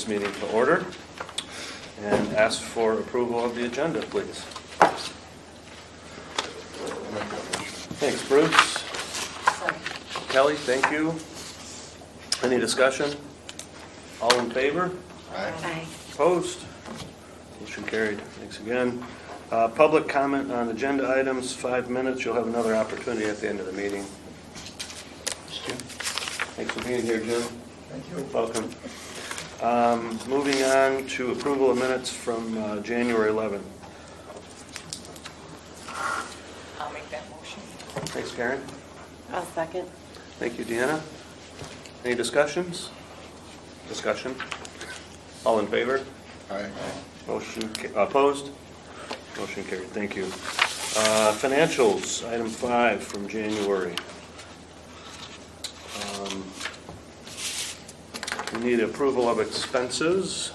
this meeting to order and ask for approval of the agenda, please. Thanks, Bruce. Kelly, thank you. Any discussion? All in favor? Aye. Opposed? Motion carried. Thanks again. Public comment on agenda items, 5 minutes. You'll have another opportunity at the end of the meeting. Thanks for being here, Jim. Thank you. Welcome. Moving on to approval of minutes from January 11th. I'll make that motion. Thanks, Karen. I'll second. Thank you, Deanna. Any discussions? Discussion? All in favor? Aye. Motion opposed? Motion carried. Thank you. Financials, item 5 from January. We need approval of expenses.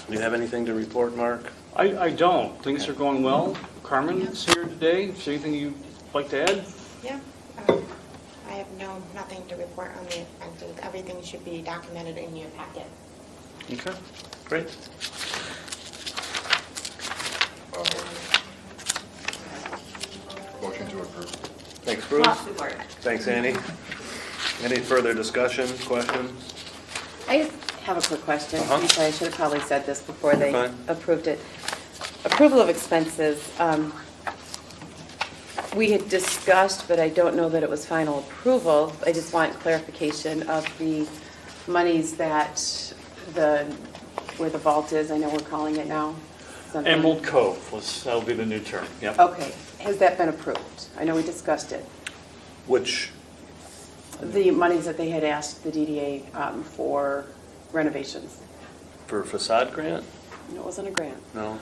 Do you have anything to report, Mark? I don't. Things are going well. Carmen is here today. Is there anything you'd like to add? Yeah, I have nothing to report on the expenses. Everything should be documented in your packet. Okay, great. Motion to approve. Thanks, Bruce. Support. Thanks, Annie. Any further discussion, questions? I just have a quick question. Uh-huh. I'm sorry, I should have probably said this before they Fine. approved it. Approval of expenses. We had discussed, but I don't know that it was final approval. I just want clarification of the monies that where the vault is, I know we're calling it now. something. Emerald Cove, that'll be the new term. Yep. Okay, has that been approved? I know we discussed it. Which, The monies that they had asked the DDA for renovations. for facade grant? No, it wasn't a grant. No?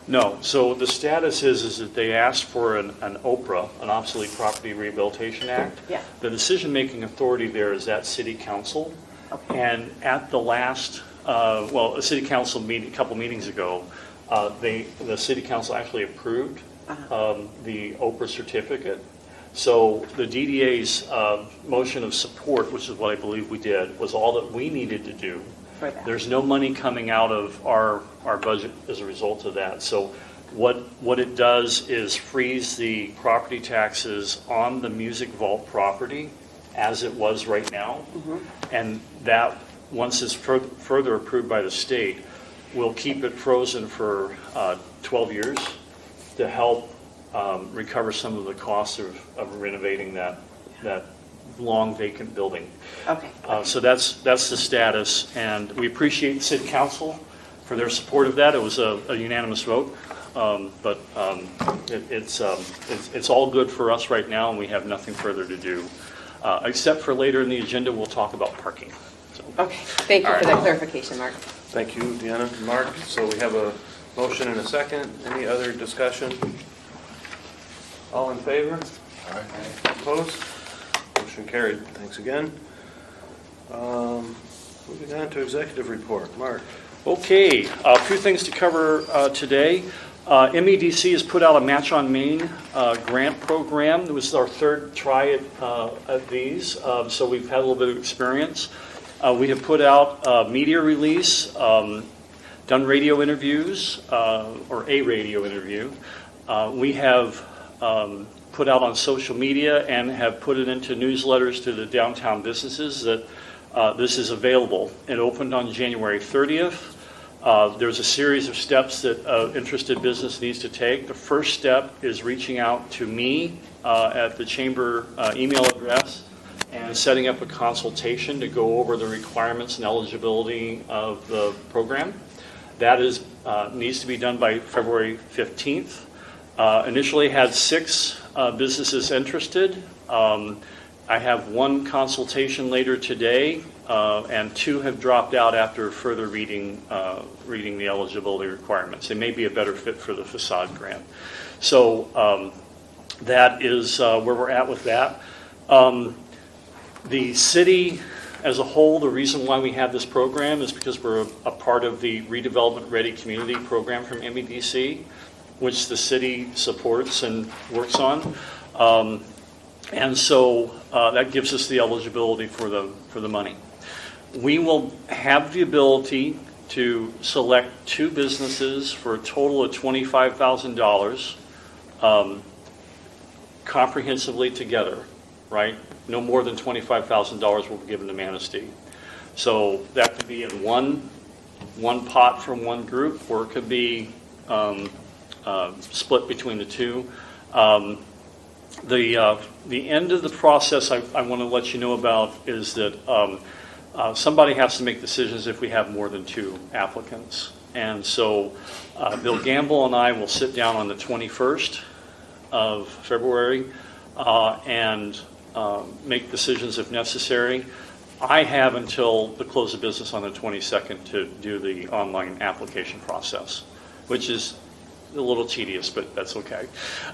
No, so the status is that they asked for an OPRA, an Obsolete Property Rehabilitation Act. Yeah. The decision-making authority there is at City Council. Okay. And at the last, a City Council meeting, a couple meetings ago, the City Council actually approved the OPRA certificate. So the DDA's motion of support, which is what I believe we did, was all that we needed to do. For that. There's no money coming out of our budget as a result of that. So what it does is freeze the property taxes on the Music Vault property as it was right now. And that, once it's further approved by the state, will keep it frozen for 12 years to help recover some of the costs of renovating that long vacant building. Okay. So that's the status, and we appreciate City Council for their support of that. It was a unanimous vote, but it's all good for us right now, and we have nothing further to do, except for later in the agenda, we'll talk about parking. So, Okay, thank you for that clarification, Mark. Thank you, Deanna and Mark. So we have a motion and a second. Any other discussion? All in favor? Aye. Opposed? Motion carried. Thanks again. Moving on to executive report. Mark. Okay, a few things to cover today. MEDC has put out a Match on Main grant program. It was our third try at these, so we've had a little bit of experience. We have put out a media release, done radio interviews, or a radio interview. We have put out on social media and have put it into newsletters to the downtown businesses that this is available. It opened on January 30th. There's a series of steps that an interested business needs to take. The first step is reaching out to me at the chamber email address and setting up a consultation to go over the requirements and eligibility of the program. That needs to be done by February 15th. Initially had 6 businesses interested. I have 1 consultation later today, and 2 have dropped out after further reading the eligibility requirements. They may be a better fit for the facade grant. So that is where we're at with that. The city as a whole, the reason why we have this program is because we're a part of the Redevelopment Ready Community Program from MEDC, which the city supports and works on. And so that gives us the eligibility for the money. We will have the ability to select 2 businesses for a total of $25,000 comprehensively together, right? No more than $25,000 will be given to Manistee. So that could be in one pot from one group, or it could be split between the 2. The end of the process I want to let you know about is that somebody has to make decisions if we have more than 2 applicants. And so Bill Gamble and I will sit down on the 21st of February and make decisions if necessary. I have until the close of business on the 22nd to do the online application process, which is a little tedious, but that's okay.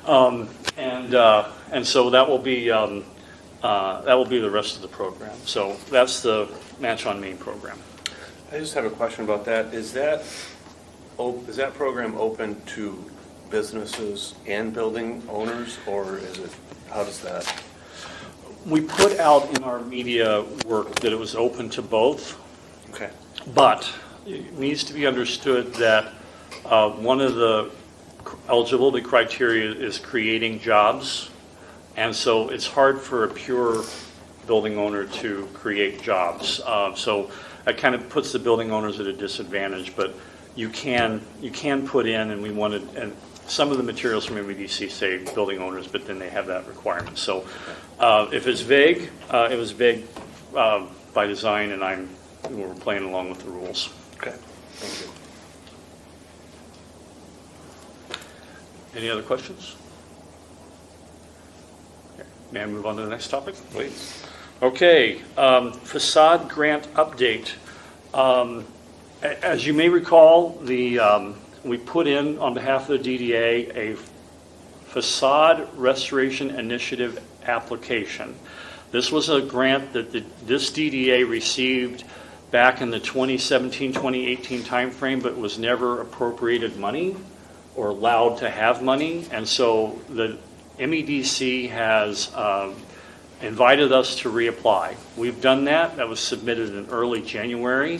And so that will be the rest of the program. So that's the Match on Main program. I just have a question about that. Is that program open to businesses and building owners, or is it, how does that? We put out in our media work that it was open to both. Okay. But it needs to be understood that one of the eligibility criteria is creating jobs. And so it's hard for a pure building owner to create jobs. So that kind of puts the building owners at a disadvantage, but you can put in, and we wanted, and some of the materials from MEDC say building owners, but then they have that requirement. So if it's vague, it was vague by design, and we're playing along with the rules. Okay, thank you. Any other questions? Okay. May I move on to the next topic? Please. Okay, facade grant update. As you may recall, we put in, on behalf of the DDA, a facade restoration initiative application. This was a grant that this DDA received back in the 2017-2018 timeframe, but was never appropriated money or allowed to have money. And so the MEDC has invited us to reapply. We've done that. That was submitted in early January.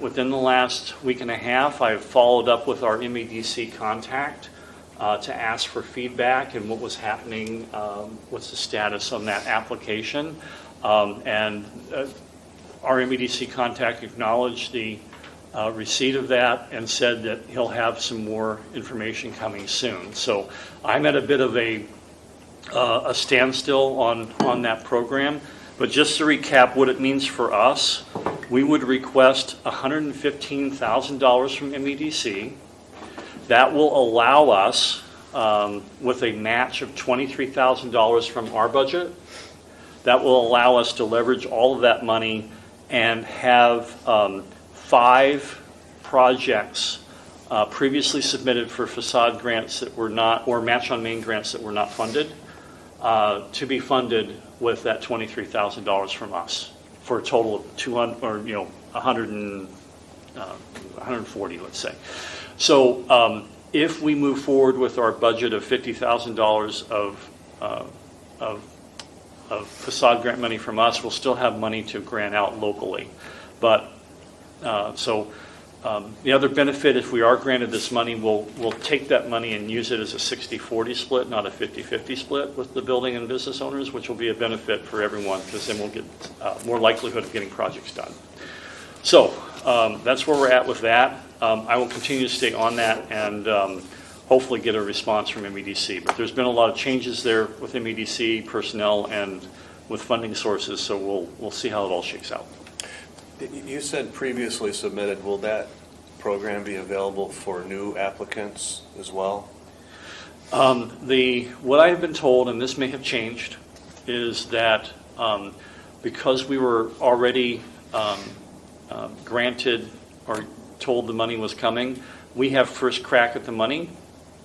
Within the last week and a half, I've followed up with our MEDC contact to ask for feedback and what was happening, what's the status on that application. And our MEDC contact acknowledged the receipt of that and said that he'll have some more information coming soon. So I'm at a bit of a standstill on that program. But just to recap what it means for us, we would request $115,000 from MEDC. That will allow us, with a match of $23,000 from our budget, that will allow us to leverage all of that money and have 5 projects previously submitted for facade grants that were not, or Match on Main grants that were not funded, to be funded with that $23,000 from us for a total of 200, or 140, let's say. So if we move forward with our budget of $50,000 of facade grant money from us, we'll still have money to grant out locally. But the other benefit, if we are granted this money, we'll take that money and use it as a 60-40 split, not a 50-50 split with the building and business owners, which will be a benefit for everyone, because then we'll get more likelihood of getting projects done. So that's where we're at with that. I will continue to stay on that and hopefully get a response from MEDC. But there's been a lot of changes there with MEDC personnel and with funding sources, so we'll see how it all shakes out. You said previously submitted. Will that program be available for new applicants as well? What I have been told, and this may have changed, is that because we were already granted or told the money was coming, we have first crack at the money,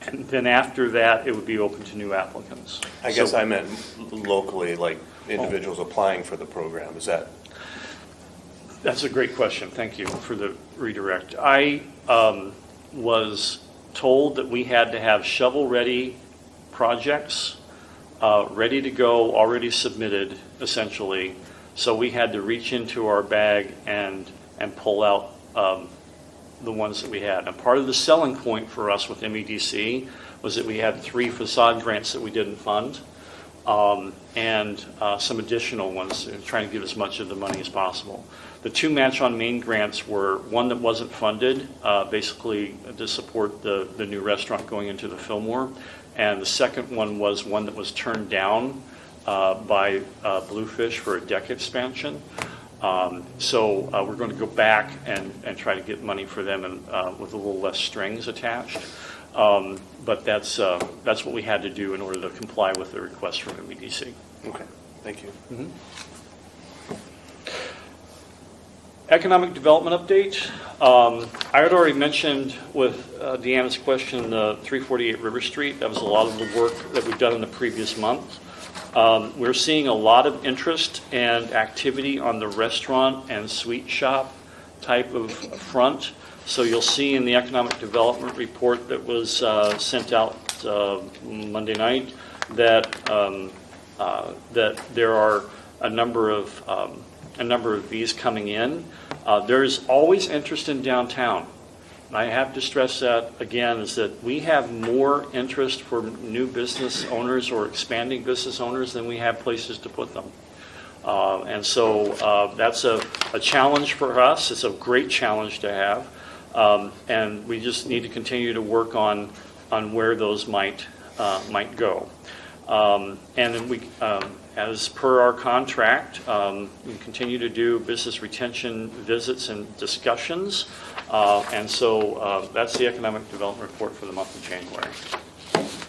and then after that, it would be open to new applicants. I guess I meant locally, like individuals applying for the program. Is that? That's a great question. Thank you for the redirect. I was told that we had to have shovel-ready projects ready to go, already submitted, essentially, So we had to reach into our bag and pull out the ones that we had. And part of the selling point for us with MEDC was that we had 3 facade grants that we didn't fund, and some additional ones, trying to give as much of the money as possible. The 2 Match on Main grants were one that wasn't funded, basically to support the new restaurant going into the Fillmore, and the second one was one that was turned down by Bluefish for a deck expansion. So we're going to go back and try to get money for them and with a little less strings attached. But that's what we had to do in order to comply with the request from MEDC. Okay, thank you. Mm-hmm. Economic development update. I had already mentioned with Deanna's question, the 348 River Street. That was a lot of the work that we've done in the previous month. We're seeing a lot of interest and activity on the restaurant and sweet shop type of front. So you'll see in the economic development report that was sent out Monday night that that there are a number of these coming in. There's always interest in downtown. And I have to stress that again, is that we have more interest for new business owners or expanding business owners than we have places to put them. And so that's a challenge for us. It's a great challenge to have. And we just need to continue to work on where those might go. And then we, as per our contract, we continue to do business retention visits and discussions. And so that's the economic development report for the month of January.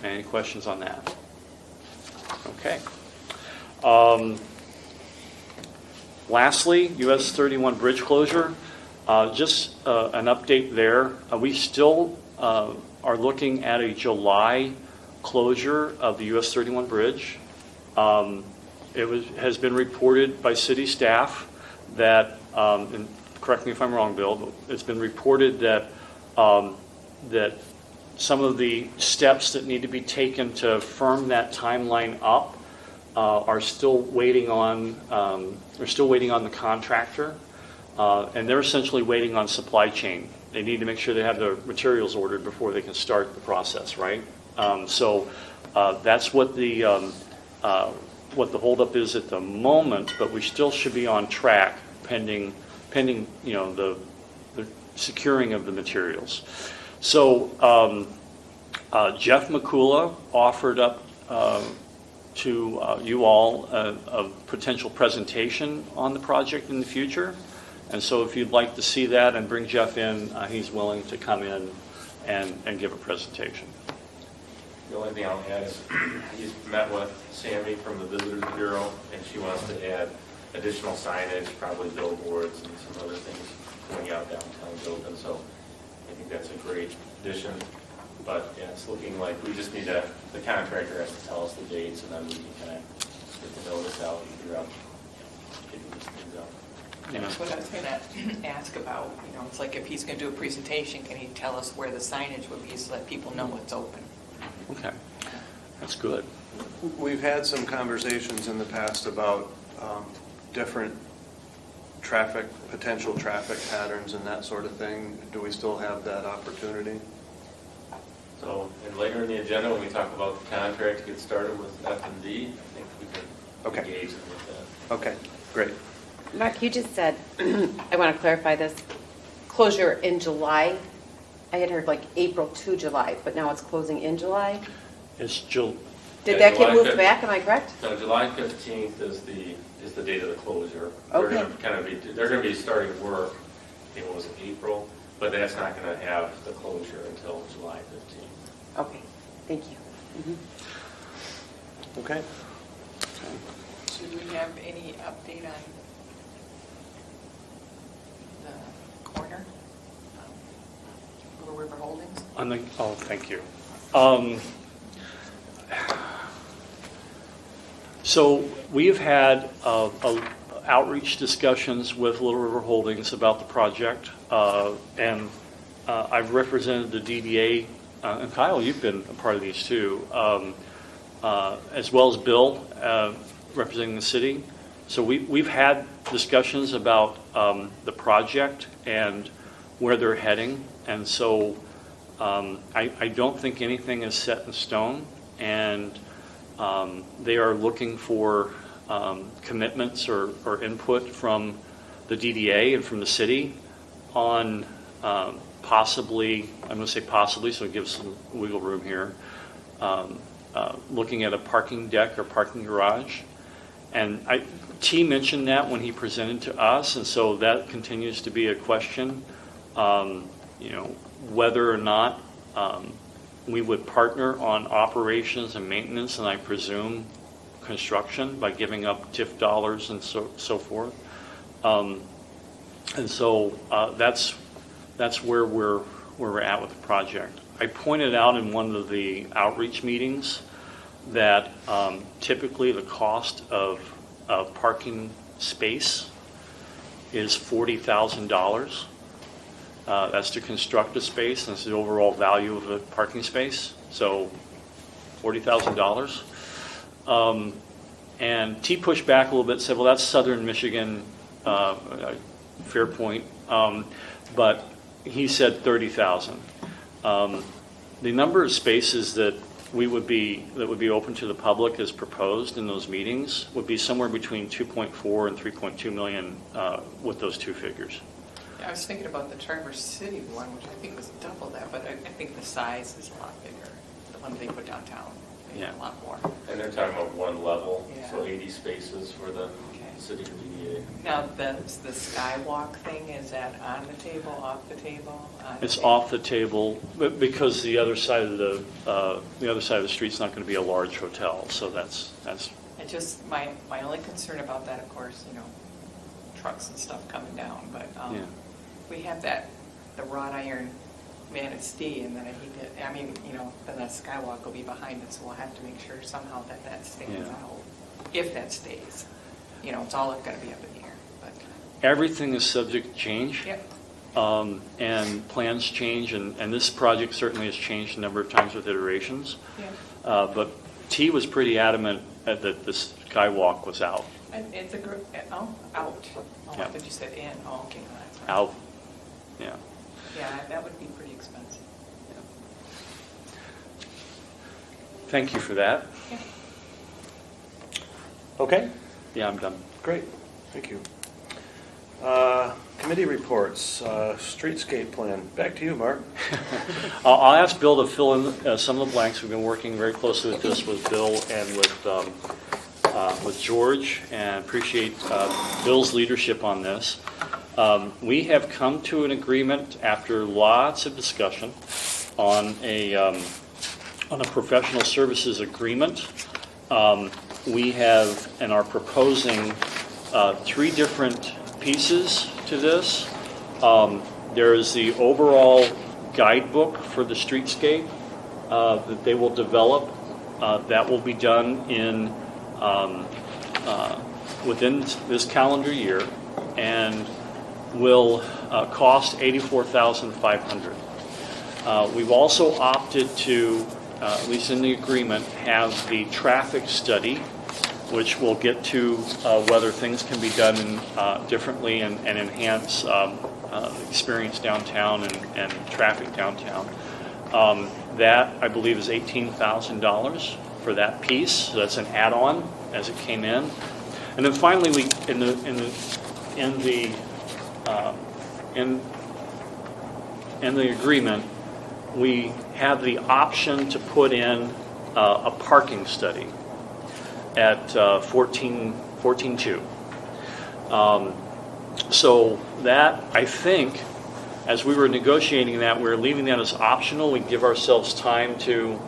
Any questions on that? Okay. Lastly, US 31 bridge closure. Just an update there. We still are looking at a July closure of the US 31 bridge. Has been reported by city staff that, and correct me if I'm wrong, Bill, but it's been reported that that some of the steps that need to be taken to firm that timeline up are still waiting on the contractor, and they're essentially waiting on supply chain. They need to make sure they have the materials ordered before they can start the process, right? So that's what the holdup is at the moment, but we still should be on track pending the securing of the materials. So Jeff McCullough offered up to you all a potential presentation on the project in the future, and so if you'd like to see that and bring Jeff in, he's willing to come in and give a presentation. The only thing I'll add is he's met with Sammy from the Visitors Bureau, and she wants to add additional signage, probably billboards and some other things going out downtown Dothan. So I think that's a great addition. But yeah, it's looking like we just need the contractor has to tell us the dates, and then we can kind of get the notice out and figure out getting these things out. Yeah. That's what I was going to ask about. It's like if he's going to do a presentation, can he tell us where the signage would be so that people know what's open? Okay, that's good. We've had some conversations in the past about different potential traffic patterns and that sort of thing. Do we still have that opportunity? So, and later in the agenda, when we talk about the contract to get started with F&D, I think we can engage them with that. Okay, great. Mark, you just said, I want to clarify this, closure in July. I had heard like April to July, but now it's closing in July. It's Did Yeah, that get July moved 5th. back? Am I correct? So July 15th is the date of the closure. Okay. They're going to be starting work, I think it was in April, but that's not going to have the closure until July 15th. Okay, thank you. Mm-hmm. Okay. Should we have any update on the corner? Little River Holdings? Thank you. So we've had outreach discussions with Little River Holdings about the project, and I've represented the DDA, and Kyle, you've been a part of these too, as well as Bill representing the city. So we've had discussions about the project and where they're heading, and so I don't think anything is set in stone, and they are looking for commitments or input from the DDA and from the city on possibly, I'm going to say possibly, so it gives some wiggle room here, looking at a parking deck or parking garage. And T mentioned that when he presented to us, and so that continues to be a question, whether or not we would partner on operations and maintenance, and I presume construction by giving up TIF dollars and so forth. And so that's where we're at with the project. I pointed out in one of the outreach meetings that typically the cost of a parking space is $40,000. That's to construct a space, and that's the overall value of the parking space. So $40,000. And T pushed back a little bit, said, well, that's Southern Michigan, fair point. But he said 30,000. The number of spaces that would be open to the public as proposed in those meetings would be somewhere between 2.4 and 3.2 million with those two figures. Yeah, I was thinking about the Traverse City one, which I think was double that, but I think the size is a lot bigger. The one they put downtown, Yeah. a lot more. And they're talking about one level, Yeah. so 80 spaces for the Okay. city DDA. Now, the skywalk thing, is that on the table, off the table? On the It's table? off the table, but because the other side of the street's not going to be a large hotel, so that's. And just, my only concern about that, of course, trucks and stuff coming down, but Yeah. we have the wrought iron Manistee, and then then that skywalk will be behind it, so we'll have to make sure somehow that stands Yeah. out. If that stays, it's all going to be up in the air, but, Everything is subject to change. yep. And plans change, and this project certainly has changed a number of times with iterations. Yeah. But T was pretty adamant that the skywalk was out. And it's a group, out. Oh, Yeah. I thought you said in, oh, okay, no, that's right. Out, yeah. Yeah, that would be pretty expensive. Thank you for that. Yeah. Okay, Yeah, I'm done. great, thank you. Committee reports, streetscape plan, back to you, Mark. I'll ask Bill to fill in some of the blanks. We've been working very closely with this with Bill and with George, and appreciate Bill's leadership on this. We have come to an agreement after lots of discussion on a professional services agreement. We have and are proposing 3 different pieces to this. There is the overall guidebook for the streetscape that they will develop. That will be done within this calendar year, and will cost $84,500. We've also opted to, at least in the agreement, have the traffic study, which will get to whether things can be done differently and enhance experience downtown and traffic downtown. That, I believe, is $18,000 for that piece. So that's an add-on as it came in. And then finally, we in the agreement, we have the option to put in a parking study at 14.2. So that, I think, as we were negotiating that, we were leaving that as optional. We give ourselves time to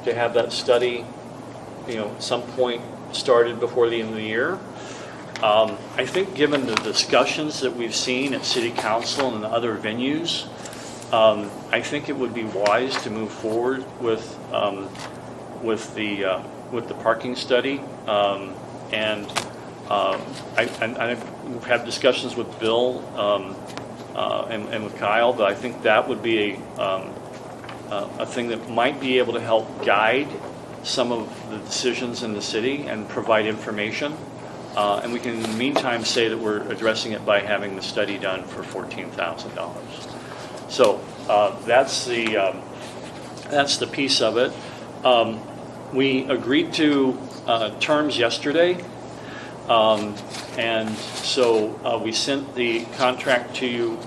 have that study, at some point started before the end of the year. I think given the discussions that we've seen at City Council and other venues, I think it would be wise to move forward with the parking study. I've had discussions with Bill and with Kyle, but I think that would be a thing that might be able to help guide some of the decisions in the city and provide information. And we can, in the meantime, say that we're addressing it by having the study done for $14,000. So that's the piece of it. We agreed to terms yesterday, and so we sent the contract to you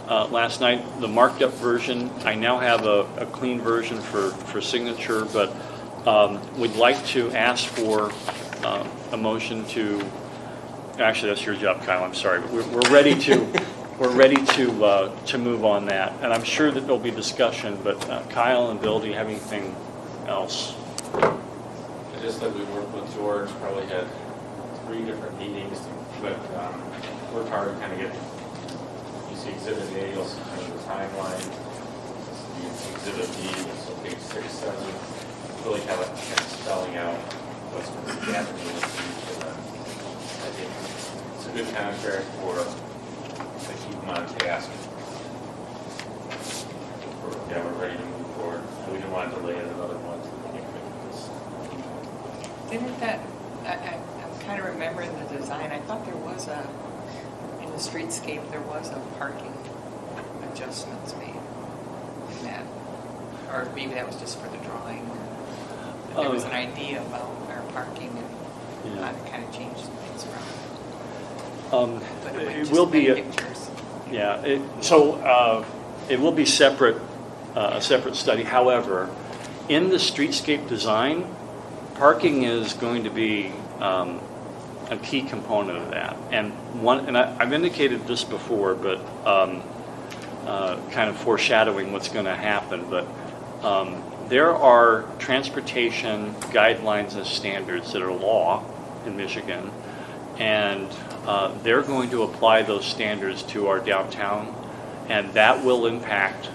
last night, the marked up version. I now have a clean version for signature, but we'd like to ask for a motion to, actually that's your job, Kyle, I'm sorry, but we're ready to to move on that. And I'm sure that there'll be discussion, but Kyle and Bill, do you have anything else? Just that we worked with George, probably had 3 different meetings, but worked hard to kind of get, you see Exhibit A, you'll see kind of the timeline. Exhibit B, so page 6, 7, really kind of spelling out what's going to be happening in the future. I think it's a good contract to keep them on task. We're ready to move forward. We didn't want to delay it another month. Didn't that, I'm kind of remembering the design, I thought there was in the streetscape, there was a parking adjustments made in that. Or maybe that was just for the drawing. There was an idea about our parking and how to kind of change some things around. But it might It just will be pictures. Yeah, it will be separate, a separate study. However, in the streetscape design, parking is going to be a key component of that. And I've indicated this before, but kind of foreshadowing what's going to happen. But there are transportation guidelines and standards that are law in Michigan, and they're going to apply those standards to our downtown, and that will impact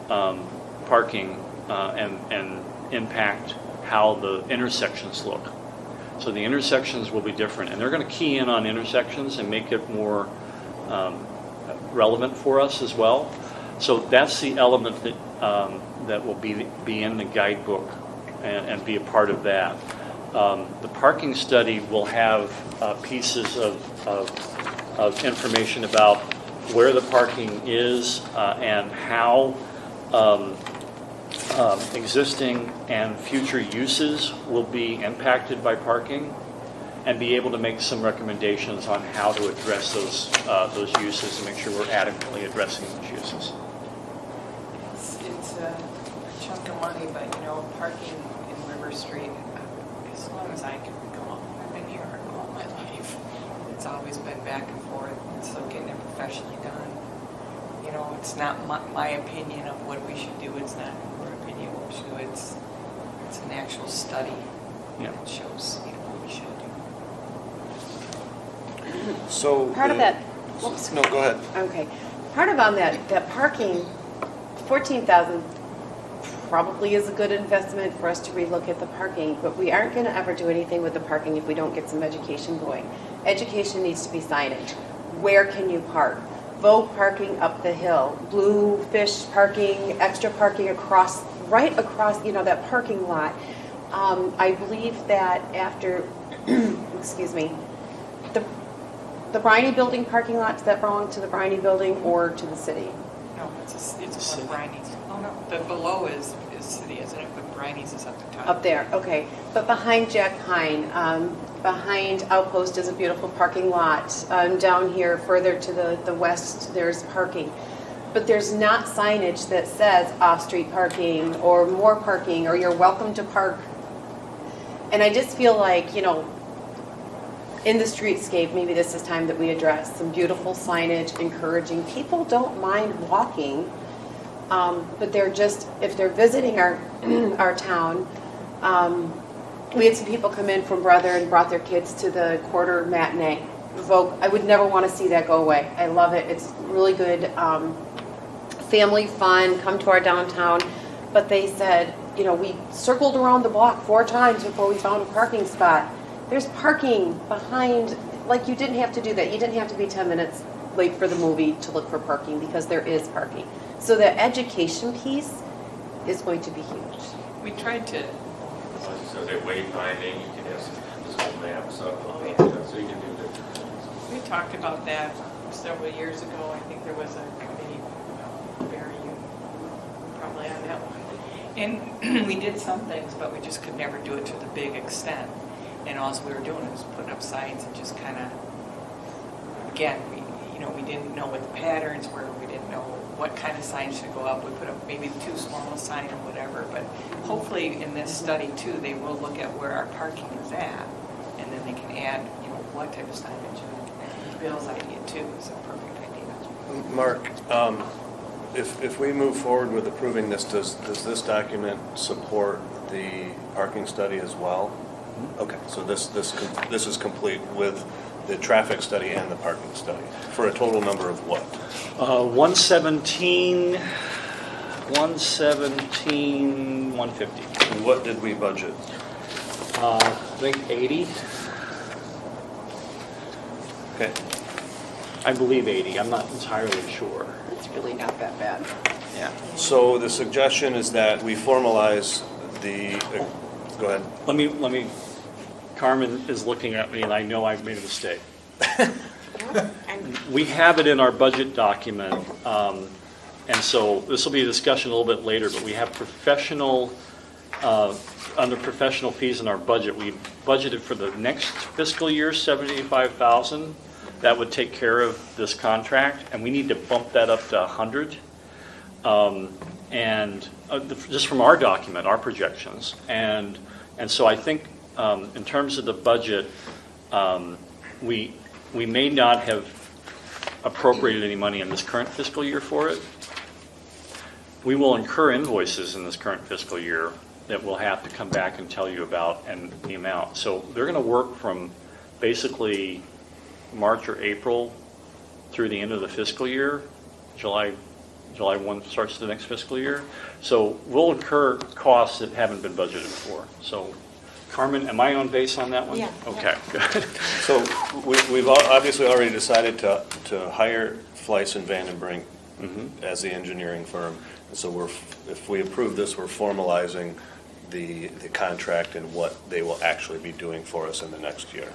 parking and impact how the intersections look. So the intersections will be different, and they're going to key in on intersections and make it more relevant for us as well. So that's the element that will be in the guidebook and be a part of that. The parking study will have pieces of information about where the parking is and how existing and future uses will be impacted by parking, and be able to make some recommendations on how to address those uses and make sure we're adequately addressing those uses. It's a chunk of money, but parking in River Street, as long as I can recall, I've been here all my life. It's always been back and forth, and so getting it professionally done. It's not my opinion of what we should do. It's not your opinion of what we should do. It's an actual study that shows what we should do. So Part of that, whoops. No, go ahead. Okay. Part of on that parking, 14,000 probably is a good investment for us to relook at the parking, but we aren't going to ever do anything with the parking if we don't get some education going. Education needs to be signage. Where can you park? Vogue parking up the hill, Bluefish parking, extra parking right across, that parking lot. I believe that after, excuse me, the Briney building parking lot, does that belong to the Briney building or to the city? No, it's one of Briney's. Oh, no, the below is city, isn't it? But Briney's is up the top. Up there, okay. But behind Jack Hine, behind Outpost is a beautiful parking lot. Down here, further to the west, there's parking. But there's not signage that says off-street parking or more parking or you're welcome to park. And I just feel like, in the streetscape, maybe this is time that we address some beautiful signage encouraging. People don't mind walking, but they're just, if they're visiting our town, we had some people come in from Brother and brought their kids to the quarter matinee. Vogue, I would never want to see that go away. I love it. It's really good family fun, come to our downtown. But they said, we circled around the block 4 times before we found a parking spot. There's parking behind, like you didn't have to do that. You didn't have to be 10 minutes late for the movie to look for parking because there is parking. So the education piece is going to be huge. We tried to As you said, that wayfinding, you can have some physical maps up, Oh, yeah. so you can do different things. We talked about that several years ago. I think there was a committee, Barry, you were probably on that one. And we did some things, but we just could never do it to the big extent. And all we were doing was putting up signs and just kind of, again, we didn't know what the patterns were. We didn't know what kind of signs should go up. We put up maybe too small a sign or whatever. But hopefully in this study too, they will look at where our parking is at, and then they can add, what type of signage. And Bill's idea too is a perfect idea. Mark, if we move forward with approving this, does this document support the parking study as well? Okay, so this is complete with the traffic study and the parking study, for a total number of what? 117, 150. And what did we budget? I think 80. Okay, I believe 80. I'm not entirely sure. It's really not that bad. Yeah. so the suggestion is that we formalize the, go ahead. Let me. Carmen is looking at me, and I know I've made a mistake. And We have it in our budget document, and so this will be a discussion a little bit later, but we have under professional fees in our budget, we budgeted for the next fiscal year, $75,000. That would take care of this contract, and we need to bump that up to 100. Just from our document, our projections. And so I think in terms of the budget, we may not have appropriated any money in this current fiscal year for it. We will incur invoices in this current fiscal year that we'll have to come back and tell you about and the amount. So they're going to work from basically March or April through the end of the fiscal year. July 1 starts the next fiscal year. So we'll incur costs that haven't been budgeted for. So Carmen, am I on base on that one? Yeah. Okay, good. So we've obviously already decided to hire Fleiss and Van den Brink as the engineering firm. And so if we approve this, we're formalizing the contract and what they will actually be doing for us in the next year.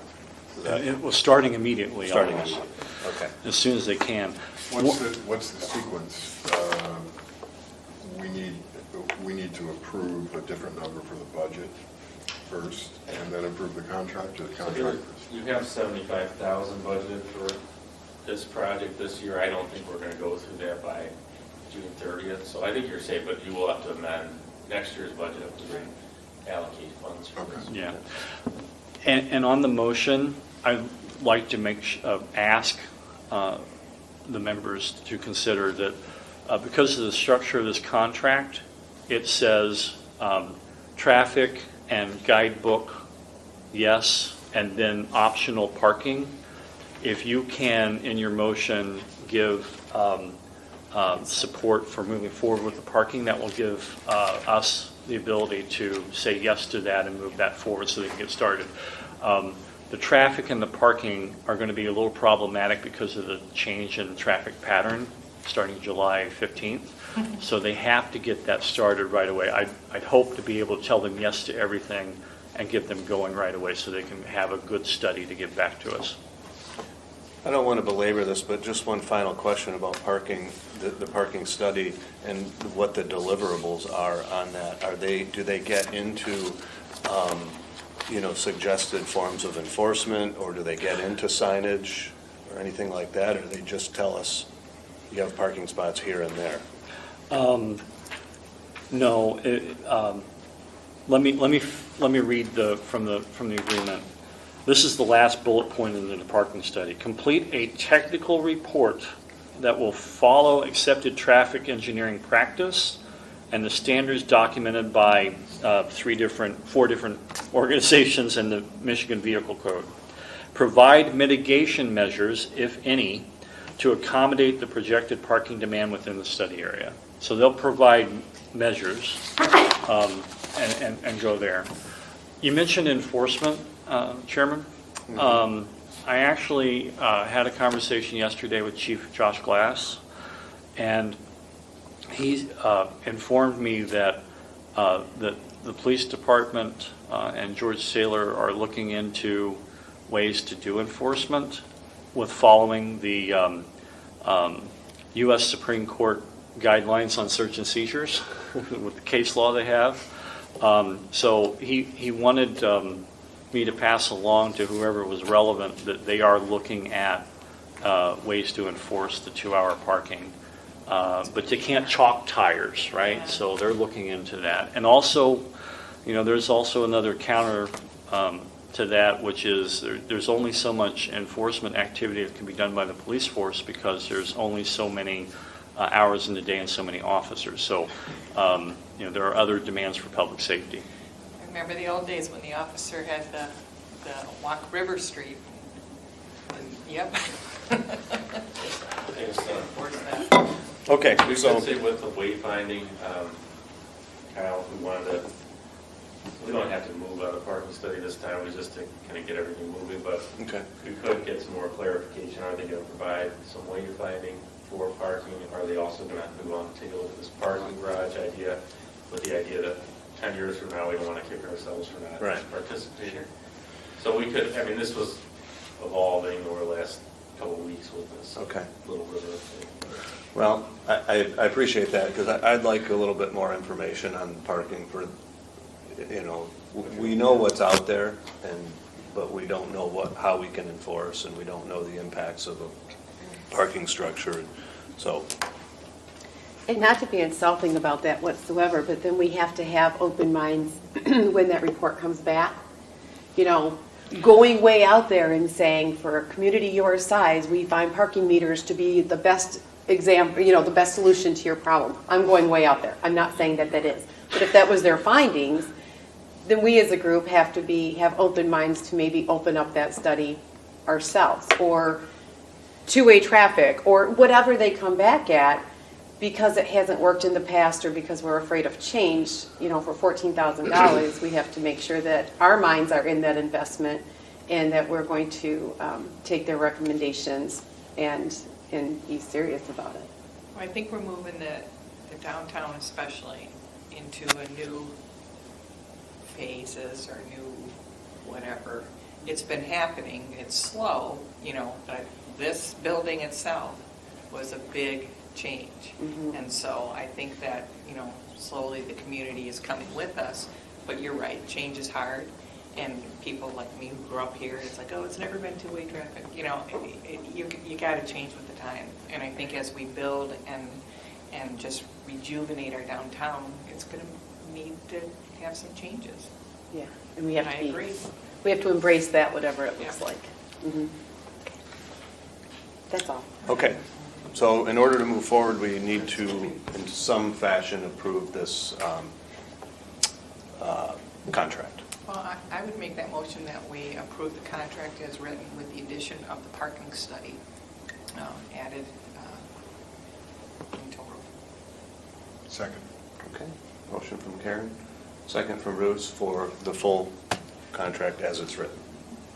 It was starting immediately. Starting almost. immediately. Okay. As soon as they can. What's the sequence? We need to approve a different number for the budget first, and then approve the contract, or the contract first? You have 75,000 budgeted for this project this year. I don't think we're going to go through that by June 30th. So I think you're safe, but you will have to amend next year's budget up to allocate funds for this. Yeah. And on the motion, I'd like to ask the members to consider that because of the structure of this contract, it says traffic and guidebook, yes, and then optional parking. If you can, in your motion, give support for moving forward with the parking, that will give us the ability to say yes to that and move that forward so they can get started. The traffic and the parking are going to be a little problematic because of the change in traffic pattern starting July 15th. So they have to get that started right away. I'd hope to be able to tell them yes to everything and get them going right away so they can have a good study to get back to us. I don't want to belabor this, but just one final question about parking, the parking study and what the deliverables are on that. Do they get into, suggested forms of enforcement, or do they get into signage or anything like that, or do they just tell us you have parking spots here and there? No. Let me read from the agreement. This is the last bullet point in the parking study. Complete a technical report that will follow accepted traffic engineering practice and the standards documented by 4 different organizations in the Michigan Vehicle Code. Provide mitigation measures, if any, to accommodate the projected parking demand within the study area. So they'll provide measures and go there. You mentioned enforcement, Chairman. Mm-hmm. I actually had a conversation yesterday with Chief Josh Glass, and he informed me that the police department and George Saylor are looking into ways to do enforcement with following the U.S. Supreme Court guidelines on search and seizures with the case law they have. So he wanted me to pass along to whoever was relevant that they are looking at ways to enforce the 2-hour parking. But you can't chalk tires, right? So they're looking into that. And also, there's also another counter to that, which is there's only so much enforcement activity that can be done by the police force because there's only so many hours in the day and so many officers. So, there are other demands for public safety. I remember the old days when the officer had the walk River Street. Yep. Enforce that. Okay, We so, should say with the wayfinding, Kyle, we don't have to move on the parking study this time, we just to kind of get everything moving, but okay. we could get some more clarification. Are they going to provide some wayfinding for parking? Are they also going to move on to take a look at this parking garage idea with the idea that 10 years from now, we don't want to kick ourselves for not participating? So we could, this was evolving over the last couple of weeks with this little river thing. Well, I appreciate that because I'd like a little bit more information on parking for, we know what's out there, but we don't know how we can enforce, and we don't know the impacts of a parking structure. So, And not to be insulting about that whatsoever, but then we have to have open minds when that report comes back. Going way out there and saying, for a community your size, we find parking meters to be the best example, the best solution to your problem. I'm going way out there. I'm not saying that is. But if that was their findings, then we as a group have to have open minds to maybe open up that study ourselves, or two-way traffic, or whatever they come back at, because it hasn't worked in the past or because we're afraid of change. For $14,000, we have to make sure that our minds are in that investment and that we're going to take their recommendations and be serious about it. Well, I think we're moving the downtown especially into a new phases or new whatever. It's been happening. It's slow, but this building itself was a big change. Mm-hmm. And so I think that, slowly the community is coming with us. But you're right, change is hard. And people like me who grew up here, it's like, oh, it's never been two-way traffic. You got to change with the time. And I think as we build and just rejuvenate our downtown, it's going to need to have some changes. Yeah, and we have I to agree. We have to embrace that, whatever it looks Yeah. like. Mm-hmm. That's all. okay. So in order to move forward, we need to, in some fashion, approve this contract. Well, I would make that motion that we approve the contract as written with the addition of the parking study added in total. Second. Okay. Motion from Karen, second from Bruce for the full contract as it's written.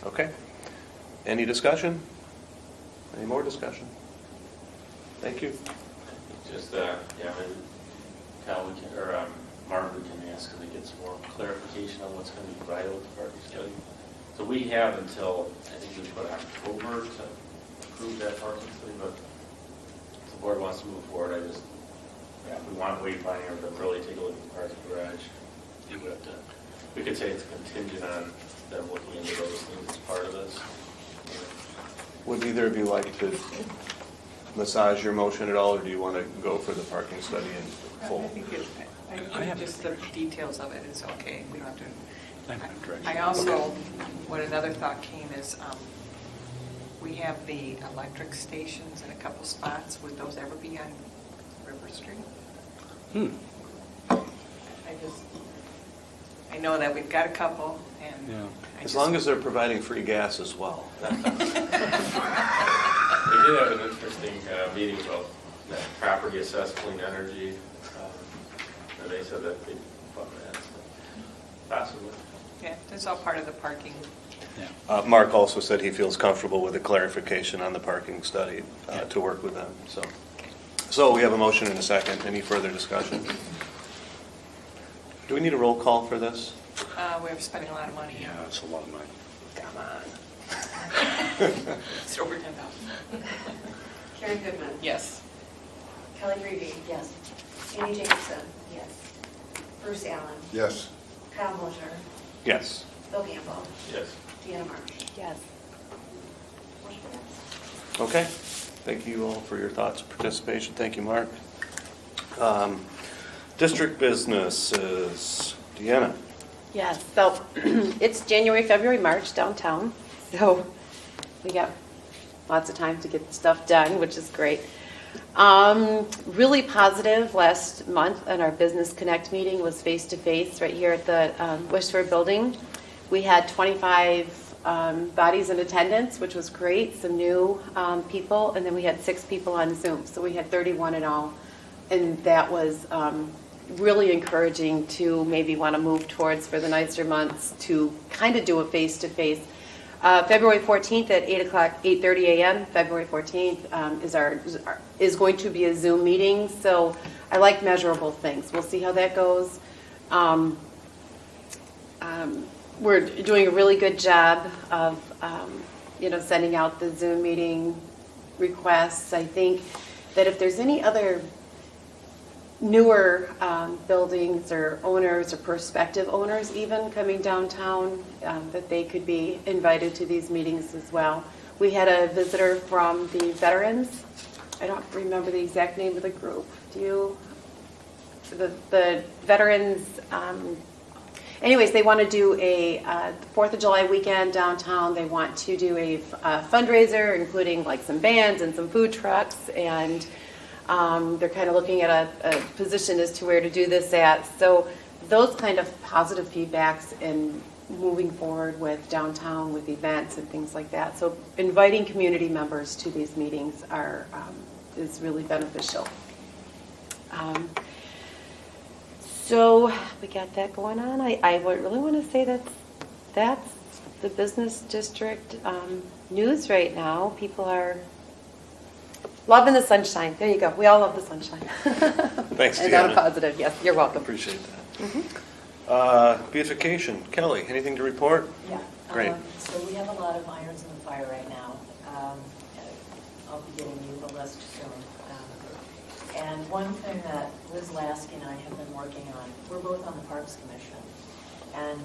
Okay. Any discussion? Any more discussion? Thank you. Just, maybe Kyle, Mark, we can ask if we get some more clarification on what's going to be provided with the parking study. So we have until, I think we put October to approve that parking study, but if the board wants to move forward, if we want to wait finding or to really take a look at the parking garage, we could say it's contingent on them looking into those things as part of this. Would either of you like to massage your motion at all, or do you want to go for the parking study in full? I think just the details of it is okay. We don't have to. I have no direction. I also, what another thought came is, we have the electric stations in a couple spots. Would those ever be on River Street? I know that we've got a couple, and Yeah. As long as they're providing free gas as well. They did have an interesting meeting about that property assessed clean energy, and they said that they fund that, so possibly. Yeah, that's all part of the parking. Mark also said he feels comfortable with a clarification on the parking study to work with them. So we have a motion and a second. Any further discussion? Do we need a roll call for this? We're spending a lot of money. Yeah, it's a lot of money. Come on. It's over 10,000. Karen Goodman. Yes. Kelly Freeby. Yes. Amy Jacobson. Yes. Bruce Allen. Yes. Kyle Moser. Yes. Bill Gamble. Yes. Deanna Marsh. Yes. Motion passed. Okay. Thank you all for your thoughts and participation. Thank you, Mark. District businesses. Deanna. Yes, so it's January, February, March downtown, so we got lots of time to get stuff done, which is great. Really positive last month in our Business Connect meeting was face-to-face right here at the Westford Building. We had 25 bodies in attendance, which was great, some new people, and then we had 6 people on Zoom, so we had 31 in all, and that was really encouraging to maybe want to move towards for the nicer months to kind of do a face-to-face. February 14th at 8:30 a.m. February 14th is going to be a Zoom meeting, so I like measurable things. We'll see how that goes. We're doing a really good job of sending out the Zoom meeting requests. I think that if there's any other newer buildings or owners or prospective owners even coming downtown, that they could be invited to these meetings as well. We had a visitor from the veterans. I don't remember the exact name of the group. Do you? The veterans, anyways, they want to do a 4th of July weekend downtown. They want to do a fundraiser, including like some bands and some food trucks, and they're kind of looking at a position as to where to do this at. So those kind of positive feedbacks in moving forward with downtown, with events and things like that. So inviting community members to these meetings is really beneficial. So we got that going on. I would really want to say that's the business district news right now. People are loving the sunshine. There you go. We all love the sunshine. Thanks, And Deanna. I'm positive. Yes, you're welcome. Appreciate that. Beautification. Kelly, anything to report? Yeah. Great. So we have a lot of irons in the fire right now. I'll be getting you the list soon. And one thing that Liz Lasky and I have been working on, we're both on the Parks Commission. And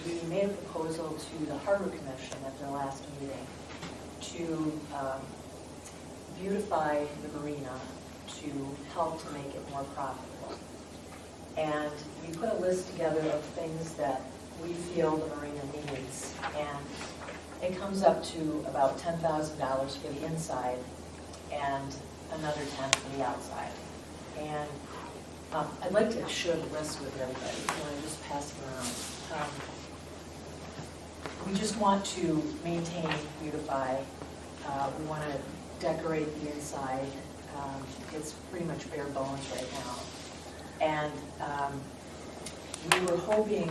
we made a proposal to the Harbor Commission at their last meeting to beautify the marina to help to make it more profitable. And we put a list together of things that we feel the marina needs. And it comes up to about $10,000 for the inside and another 10 for the outside. And I'd like to share the list with everybody. I just pass it around. We just want to maintain, beautify. We want to decorate the inside. It's pretty much bare bones right now. And we were hoping,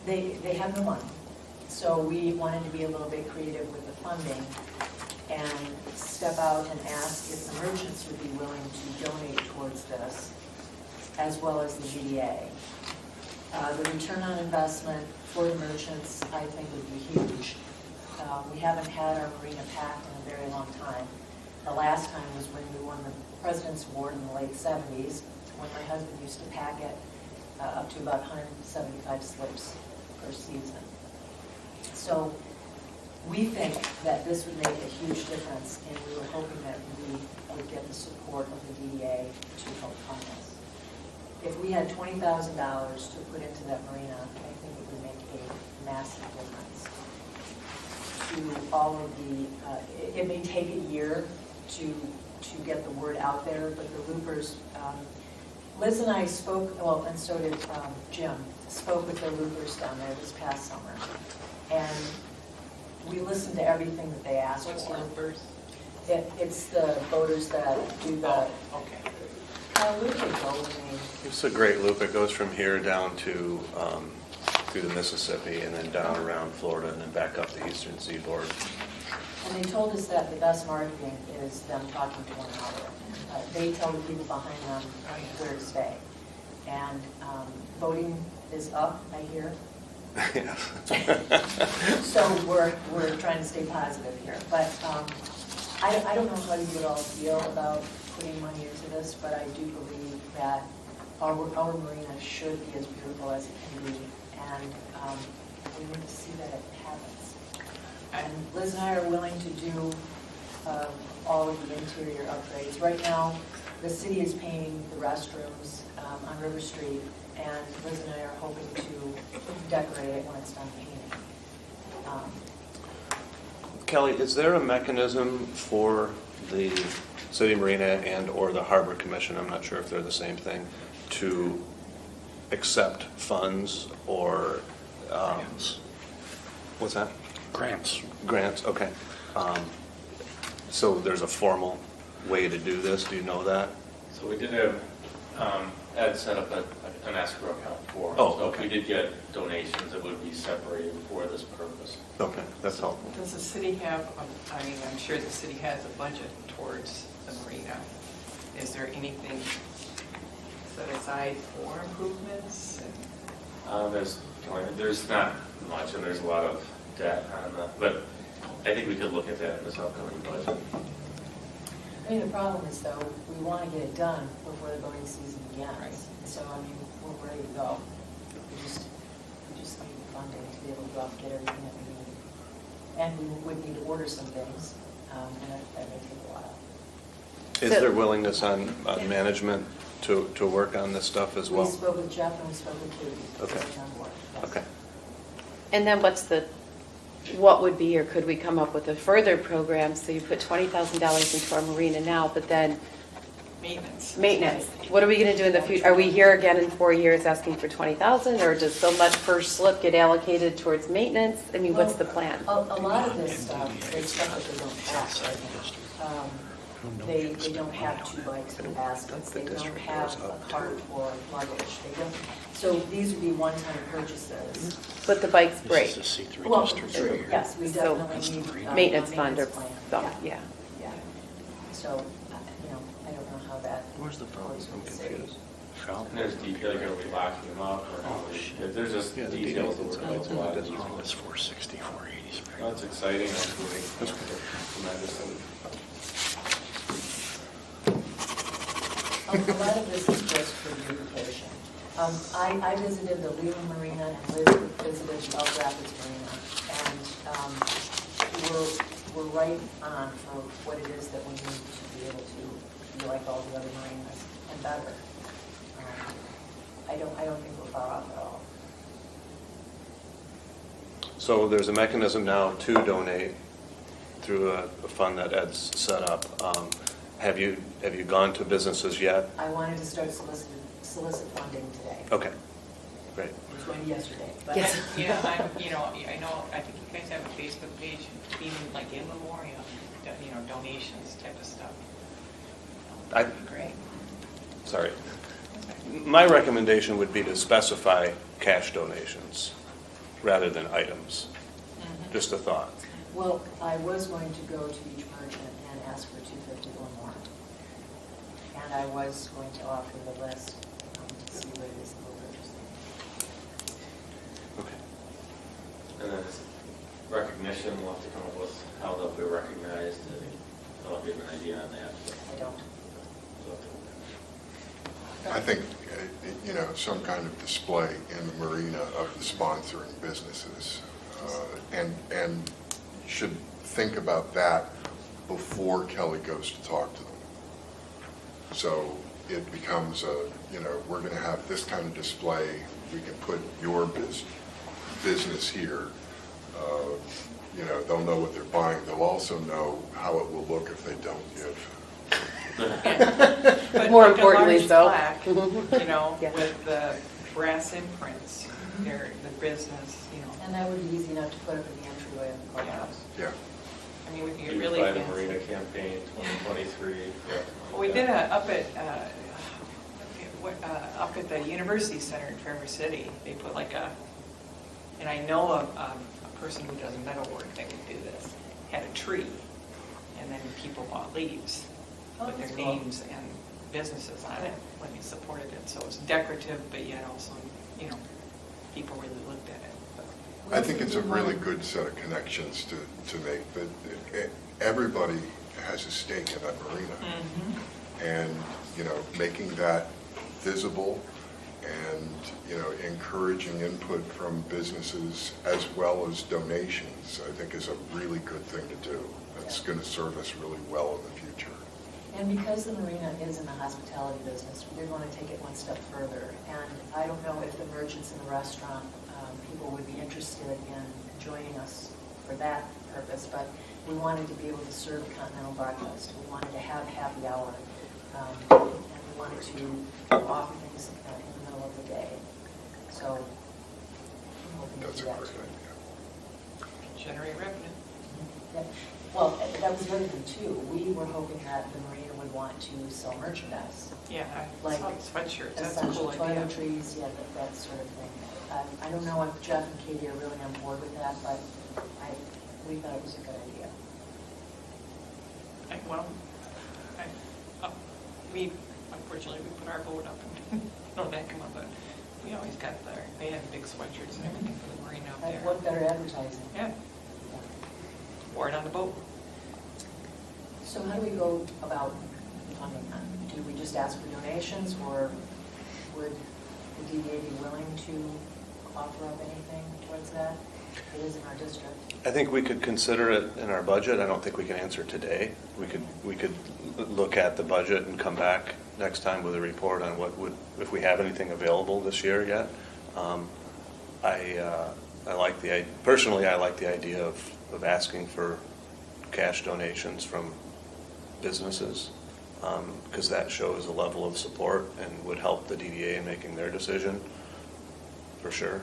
they have no money. So we wanted to be a little bit creative with the funding and step out and ask if the merchants would be willing to donate towards this, as well as the DDA. The return on investment for the merchants, I think, would be huge. We haven't had our marina packed in a very long time. The last time was when we won the President's Award in the late 70s, when my husband used to pack it up to about 175 slips per season. So we think that this would make a huge difference, and we were hoping that we would get the support of the DDA to help fund this. If we had $20,000 to put into that marina, I think it would make a massive difference to all of the, it may take a year to get the word out there, but the loopers, Liz and I spoke, well, and so did Jim, spoke with the loopers down there this past summer. And we listened to everything that they asked What's for. loopers? It's the boaters that do the, Okay. kind of loop they go when they, It's a great loop. It goes from here down to through the Mississippi and then down around Florida and then back up the eastern seaboard. and they told us that the best marketing is them talking to one another. They tell the people behind them where to stay. And boating is up, I hear. Yes. So we're trying to stay positive here. But I don't know how you would all feel about putting money into this, but I do believe that our marina should be as beautiful as it can be. And we need to see that it happens. And Liz and I are willing to do all of the interior upgrades. Right now, the city is painting the restrooms on River Street, and Liz and I are hoping to decorate it when it's done painting. Kelly, is there a mechanism for the city marina and or the harbor commission, I'm not sure if they're the same thing, to accept funds or, what's that? Grants. Grants, okay. So there's a formal way to do this, do you know that? So we did have, Ed set up an escrow account for it. Oh, So if okay. we did get donations, it would be separated for this purpose. Okay, that's helpful. Does the city have, I mean, I'm sure the city has a budget towards the marina. Is there anything set aside for improvements? There's not much, and there's a lot of debt on the, but I think we could look at that in this upcoming budget. I mean, the problem is though, we want to get it done before the boating season begins. Right. So, I mean, we're ready to go. We just need the funding to be able to go out and get everything that we need. And we would need to order some things, and that may take a while. Is So- there willingness on management to work on this stuff as well? We spoke with Jeff and we spoke with Katie. Okay. They're on board, yes. Okay. And then what would be, or could we come up with a further program? So you put $20,000 into our marina now, but then maintenance. What are we going to do in the future? Are we here again in 4 years asking for 20,000, or does so much per slip get allocated towards maintenance? I mean, what's the plan? A lot of this stuff, is stuff that they don't have right now. They don't have 2 bikes in baskets, they don't have a cart for luggage, they don't. So these would be one-time purchases. But the bikes break. This is a C3 Well, district. true, yes, we So, definitely need. Maintenance a fund or, plan. yeah. Yeah. So, I don't know how that. Where's the phone? works I'm with the city. confused. And there's detail, like, are we locking them up, or how we, there's just Yeah, the details details that we're inside. going to It's log. It's 460, 480. Well, it's exciting, actually. Tremendously. A lot of this is just for beautification. I visited the Leland Marina and Liz visited the Elk Rapids Marina, and we're right on for what it is that we need to be able to be like all the other marinas and better. I don't think we're far off at all. So there's a mechanism now to donate through a fund that Ed's set up. Have you gone to businesses yet? I wanted to start solicit funding today. Okay, great. It was going yesterday, but. Yes. Yeah, I know, I think you guys have a Facebook page, even like in memoriam, donations type of stuff. That'd be great. Sorry. My recommendation would be to specify cash donations rather than items. Just a thought. Well, I was going to go to each merchant and ask for $250 or more. And I was going to offer the list to see what it is that we're purchasing. Okay. And then it's recognition, we'll have to come up with how they'll be recognized. I'll give an idea on that. I don't. I think, some kind of display in the marina of the sponsoring businesses. And should think about that before Kelly goes to talk to them. So it becomes we're going to have this kind of display. We can put your business here. They'll know what they're buying. They'll also know how it will look if they don't give. But More like a importantly, large so. plaque, Yeah. with the brass imprints, the business, And that would be easy enough to put up in the entryway of the courthouse. Yeah. I mean, we could get Beautify really the fancy. Marina campaign 2023. Well, we did up at the University Center in Traverse City, they put like and I know a person who does metalwork that would do this, had a tree, and then people bought leaves Oh, with their that's cool. names and businesses on it when they supported it. So it's decorative, but yet also, people really looked at it. I think it's a really good set of connections to make, that everybody has a stake in that marina. And, making that visible and, encouraging input from businesses as well as donations, I think is a really good thing to do. That's going to serve us really well in the future. And because the marina is in the hospitality business, we're going to take it one step further. And I don't know if the merchants in the restaurant, people would be interested in joining us for that purpose, but we wanted to be able to serve a continental breakfast. We wanted to have happy hour, and we wanted to offer things in the middle of the day. So I'm hoping to That's do a that great too. idea. Generate revenue. Yeah. Well, that was the other thing too. We were hoping that the marina would want to sell merchandise, Yeah, Like sweatshirts, that's a essential cool idea. toiletries, yeah, that sort of thing. I don't know if Jeff and Katie are really on board with that, but we thought it was a good idea. We, unfortunately, we put our vote up and no, that come up, but we always got there. They had big sweatshirts and everything for the marina out there. What better advertising? Yeah, wore it on the boat. So how do we go about funding that? Do we just ask for donations, or would the DDA be willing to offer up anything towards that? It is in our district. I think we could consider it in our budget. I don't think we can answer today. We could look at the budget and come back next time with a report on if we have anything available this year yet. Personally, I like the idea of asking for cash donations from businesses, because that shows a level of support and would help the DDA in making their decision, for sure.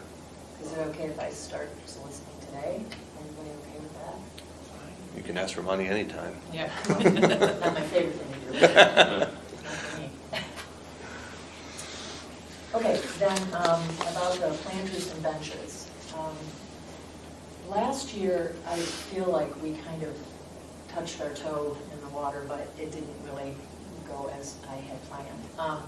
Is it okay if I start soliciting today? Anybody okay with that? You can ask for money anytime. Yeah. Not my favorite thing to do, but not for me. Okay, then about the planters and benches. Last year, I feel like we kind of touched our toe in the water, but it didn't really go as I had planned.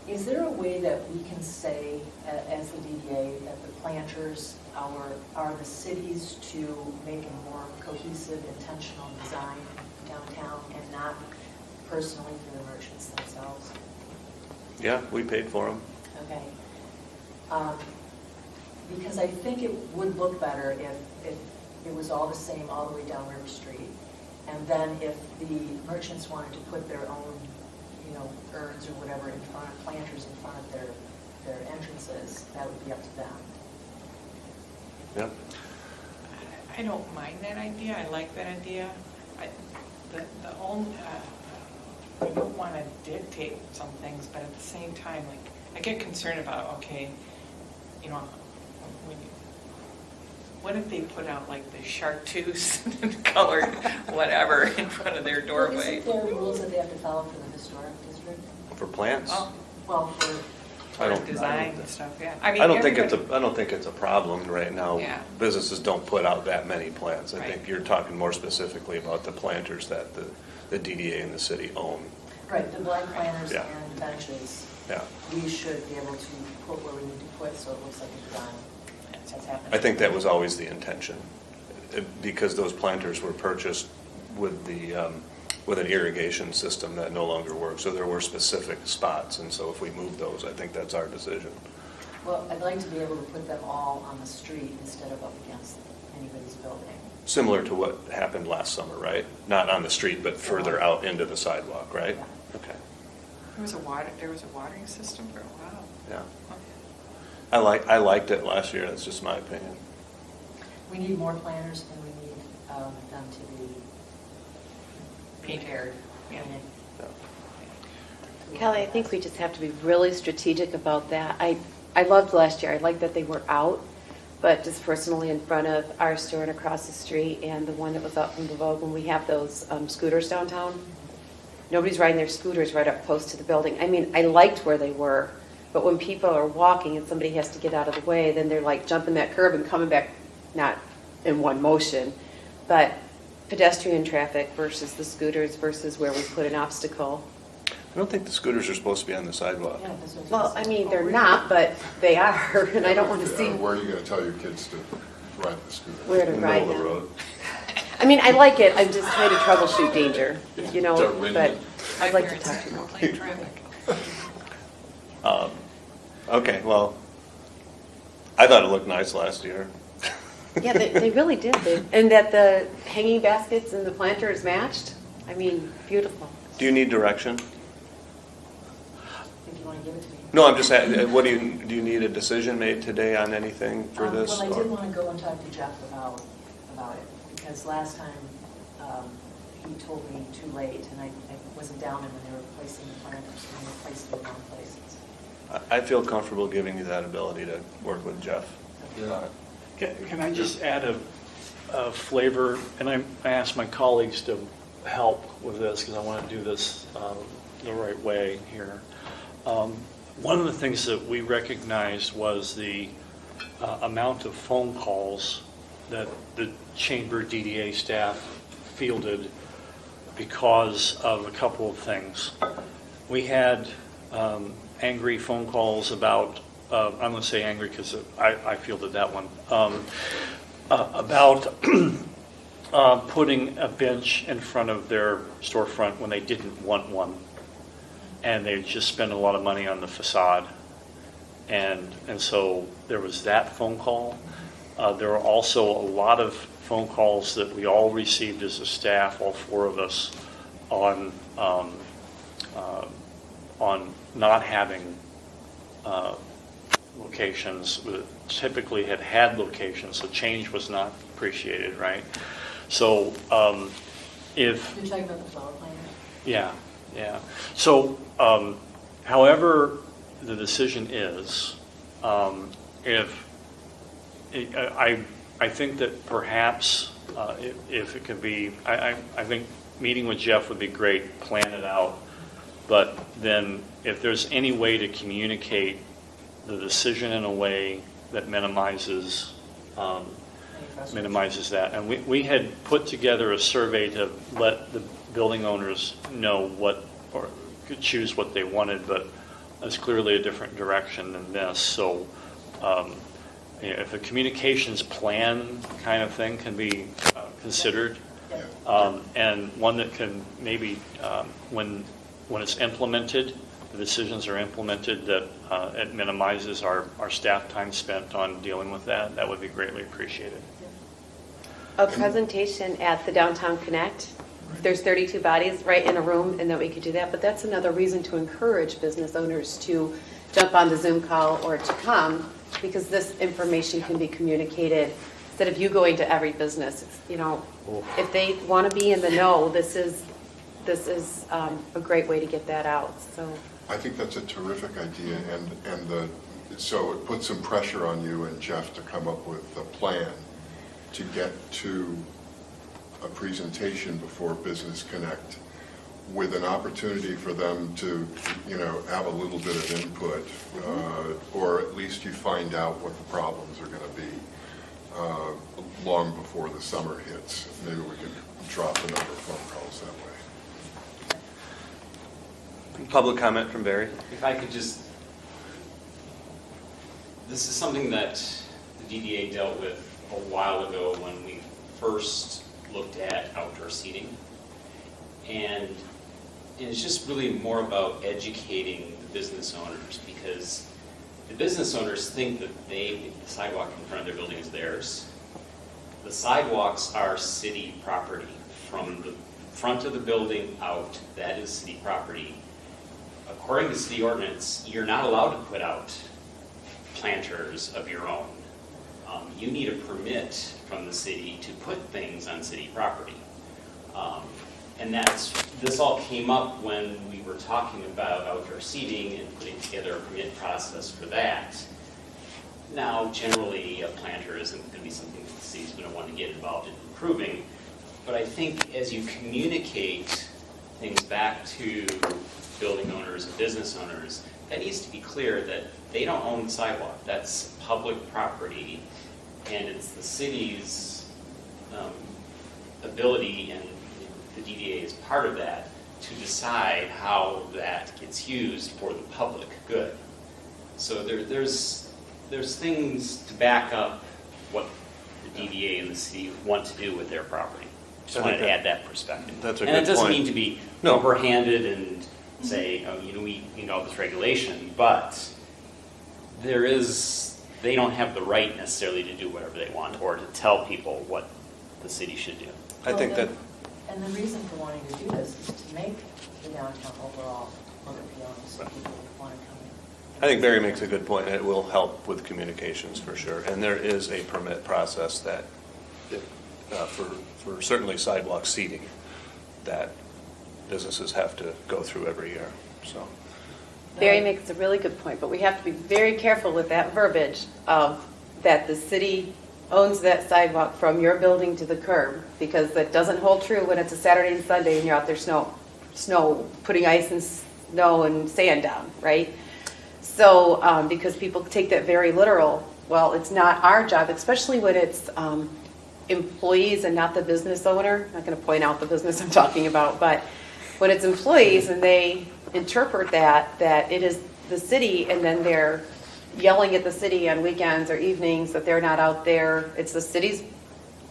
Is there a way that we can say, as the DDA, that the planters are the cities to make a more cohesive, intentional design downtown, and not personally for the merchants themselves? Yeah, we paid for them. Okay. Because I think it would look better if it was all the same all the way down River Street. And then if the merchants wanted to put their own, urns or whatever in front of planters in front of their entrances, that would be up to them. Yeah. I don't mind that idea. I like that idea. I don't want to dictate some things, but at the same time, like, I get concerned about, okay, what if they put out like the chartreuse colored whatever in front of their Well, doorway? isn't there rules that they have to follow for the historic district? For plants? Oh, Well, for I don't- design and stuff, yeah. I don't think it's a problem right now. Yeah. Businesses don't put out that many plants. I Right. think you're talking more specifically about the planters that the DDA and the city own. right, the black planters Yeah. and benches, Yeah. we should be able to put where we need to put so it looks like it's done. That's happening. I think that was always the intention, because those planters were purchased with an irrigation system that no longer works. So there were specific spots, and so if we move those, I think that's our decision. Well, I'd like to be able to put them all on the street instead of up against anybody's building. Similar to what happened last summer, right? Not on the street, but further out into the sidewalk, right? Yeah. Okay, There was a watering system for a while. yeah. Okay. I liked it last year, that's just my opinion. We need more planters and we need them to be Paint-haired, yeah. painted. Yeah. Kelly, I think we just have to be really strategic about that. I loved last year. I liked that they were out, but just personally in front of our store and across the street and the one that was up from the Vogue, when we have those scooters downtown, nobody's riding their scooters right up close to the building. I mean, I liked where they were, but when people are walking and somebody has to get out of the way, then they're like jumping that curb and coming back, not in one motion, but pedestrian traffic versus the scooters versus where we put an obstacle. I don't think the scooters are supposed to be on the sidewalk. Yeah, that's what Well, was I mean, they're not, but they are, and I don't want to see Where are you going to tell your kids to ride the scooter? where to In the ride middle of the them. road. I mean, I like it, I'm just trying to troubleshoot danger, you know, Start winning but it. I'd like to talk to you more. Complaint traffic. Okay, well, I thought it looked nice last year. Yeah, they really did, and that the hanging baskets and the planters matched, I mean, beautiful. Do you need direction? If you want to give it to me. No, I'm just, what do you need a decision made today on anything for this? Well, I or- did want to go and talk to Jeff about it, because last time he told me too late, and I wasn't down when they were placing the planters, and they were placed in the wrong places. I feel comfortable giving you that ability to work with Jeff. Can I just add a flavor? And I asked my colleagues to help with this because I want to do this the right way here. One of the things that we recognized was the amount of phone calls that the chamber DDA staff fielded because of a couple of things. We had angry phone calls about, I'm going to say angry because I fielded that one, about putting a bench in front of their storefront when they didn't want one. And they just spent a lot of money on the facade. And so there was that phone call. There were also a lot of phone calls that we all received as a staff, all four of us, on not having locations. Typically had locations, so change was not appreciated, right? So if... You're talking about the flower planters? Yeah. So, however the decision is, if I think that perhaps if it could be, I think meeting with Jeff would be great, plan it out, but then if there's any way to communicate the decision in a way that minimizes that. And we had put together a survey to let the building owners know what, or could choose what they wanted, but it's clearly a different direction than this. So if a communications plan kind of thing can be considered, and one that can maybe, when it's implemented, the decisions are implemented, that it minimizes our staff time spent on dealing with that, that would be greatly appreciated. A presentation at the Downtown Connect. There's 32 bodies right in a room, and that we could do that. But that's another reason to encourage business owners to jump on the Zoom call or to come, because this information can be communicated instead of you going to every business. It's, you know, if they want to be in the know, this is a great way to get that out. So I think that's a terrific idea, so it puts some pressure on you and Jeff to come up with a plan to get to a presentation before Business Connect, with an opportunity for them to, have a little bit of input, or at least you find out what the problems are going to be long before the summer hits. Maybe we can drop a number of phone calls that way. Public comment from Barry. If I could just, this is something that the DDA dealt with a while ago when we first looked at outdoor seating. And it's just really more about educating the business owners, because the business owners think that the sidewalk in front of their building is theirs. The sidewalks are city property. From the front of the building out, that is city property. According to city ordinance, you're not allowed to put out planters of your own. You need a permit from the city to put things on city property. And this all came up when we were talking about outdoor seating and putting together a permit process for that. Now, generally, a planter isn't going to be something that the city's going to want to get involved in improving. But I think as you communicate things back to building owners and business owners, that needs to be clear that they don't own the sidewalk. That's public property, and it's the city's ability, and the DDA is part of that, to decide how that gets used for the public good. So there's things to back up what the DDA and the city want to do with their property. Just I wanted think to add that perspective. that's a And good it doesn't point. mean to be No. overhanded and say, oh, we need all this regulation, but they don't have the right necessarily to do whatever they want or to tell people what the city should do. I think that, And the reason for wanting to do this is to make the downtown overall more appealing, so people want to come in. I think Barry makes a good point, and it will help with communications for sure. And there is a permit process that, for certainly sidewalk seating, that businesses have to go through every year, so. Barry makes a really good point, but we have to be very careful with that verbiage of that the city owns that sidewalk from your building to the curb, because that doesn't hold true when it's a Saturday and Sunday and you're out there putting ice and snow and sand down, right? So, because people take that very literal, well, it's not our job, especially when it's employees and not the business owner. I'm not going to point out the business I'm talking about, but when it's employees and they interpret that it is the city, and then they're yelling at the city on weekends or evenings that they're not out there. It's the city's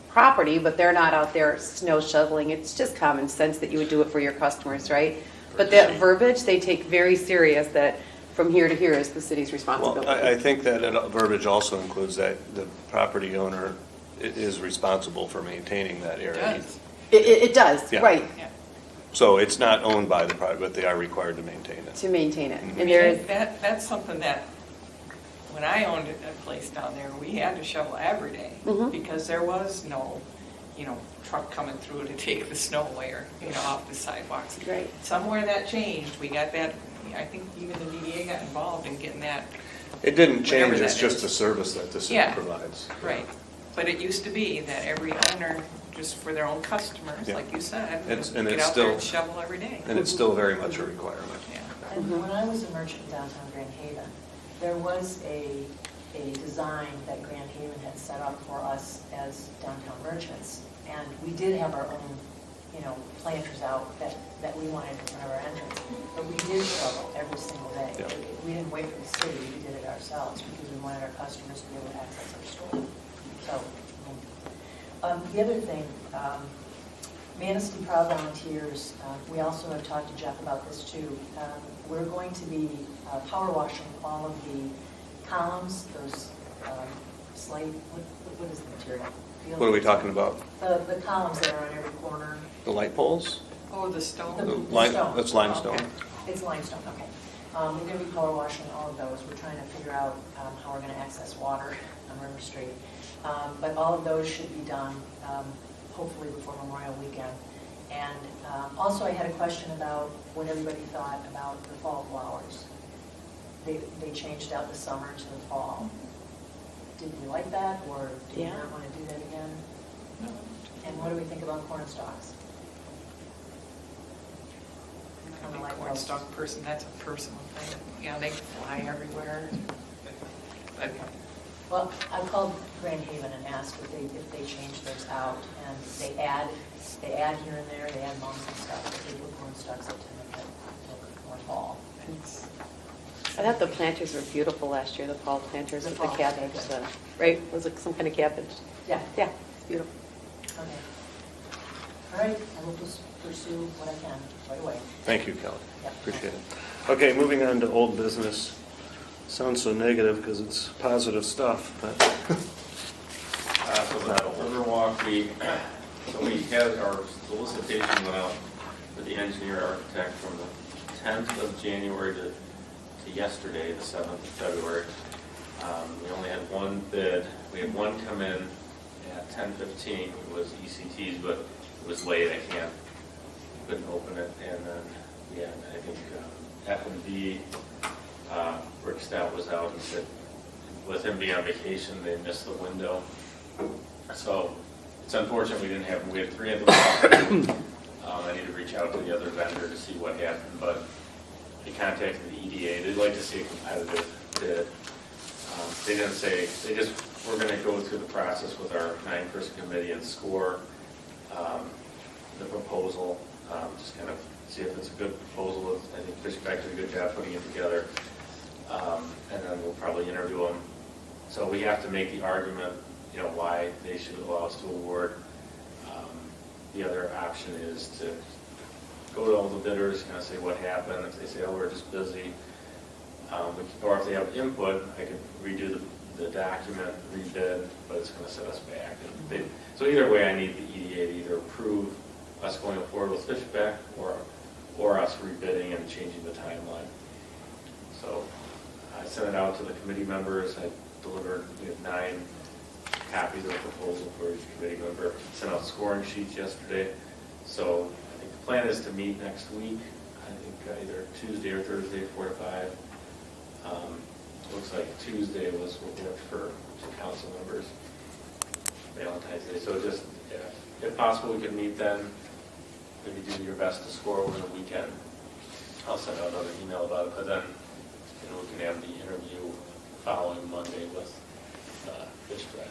property, but they're not out there snow shoveling. It's just common sense that you would do it for your customers, right? But that verbiage, they take very serious, that from here to here is the city's responsibility. Well, I think that verbiage also includes that the property owner is responsible for maintaining that area. It does. It does, Yeah. right, Yeah. So it's not owned by the private, but they are required to maintain it. to maintain it. Mhm. And there is, That's something that, when I owned a place down there, we had to shovel every day Mhm. because there was no, truck coming through to take the snow away or, off the sidewalks. Right. Somewhere that changed. We got that, I think even the DDA got involved in getting that It didn't Whatever change, it's that just is. a service that the city Yeah. provides. right. But it used to be that every owner, just for their own customers, Yeah. like you said, It's- would and get it's out there still- and shovel every day. And it's still very much a requirement. Yeah. And when I was a merchant in downtown Grand Haven, there was a design that Grand Haven had set up for us as downtown merchants. And we did have our own, planters out that we wanted in front of our entrance. But we did shovel every single day. Yeah. We didn't wait for the city, we did it ourselves because we wanted our customers to be able to access our store. So, the other thing, Manistee Proud Volunteers, we also have talked to Jeff about this too. We're going to be power washing all of the columns, those slate, what is the material? What are we talking about? The columns that are on every corner. The light poles? Oh, the stone? Stone. That's limestone. Okay. It's limestone, okay. We're going to be power washing all of those. We're trying to figure out how we're going to access water on River Street. But all of those should be done hopefully before Memorial Weekend. And also I had a question about what everybody thought about the fall flowers. They changed out the summer to the fall. Did you like that, or do you Yeah. not want to do that again? And what do we think about corn stalks? I'm a cornstalk person, that's a personal thing. They fly everywhere. But Well, I called Grand Haven and asked if they change those out, and they add here and there, they add mums and stuff, but they put corn stalks up to make it look more fall. it's- I thought the planters were beautiful last year, the fall planters The with the fall cabbage, planters. right? Was it some kind of cabbage? Yeah, Yeah, it's beautiful. okay. All right, I will just pursue what I can right away. Thank you, Kelly. Yep. Appreciate it. Okay, moving on to old business. Sounds so negative because it's positive stuff, but So the Riverwalk, we had our solicitation went out for the engineer architect from the 10th of January to yesterday, the 7th of February. We only had one bid. We had one come in at 10:15. It was ECT's, but it was late. Couldn't open it. And then, I think F&B, Rick Stout was out and said, with him being on vacation, they missed the window. So it's unfortunate we didn't have, we had three of them. I need to reach out to the other vendor to see what happened, but they contacted the EDA. They'd like to see a competitive bid. They didn't say, we're going to go through the process with our 9-person committee and score the proposal, just kind of see if it's a good proposal. I think Fishback did a good job putting it together. And then we'll probably interview them. So we have to make the argument, why they should allow us to award. The other option is to go to all the bidders, kind of say what happened. If they say, oh, we're just busy, or if they have input, I could redo the document, rebid, but it's going to set us back. So either way, I need the EDA to either approve us going forward with Fishback or us rebidding and changing the timeline. So I sent it out to the committee members. I delivered, we have 9 copies of the proposal for each committee member. Sent out scoring sheets yesterday. So I think the plan is to meet next week. I think either Tuesday or Thursday, 4 to 5. Looks like Tuesday was what worked for some council members. Valentine's Day. So just, if possible, we can meet then. Maybe do your best to score over the weekend. I'll send out another email about it, but then we can have the interview following Monday with Fishback.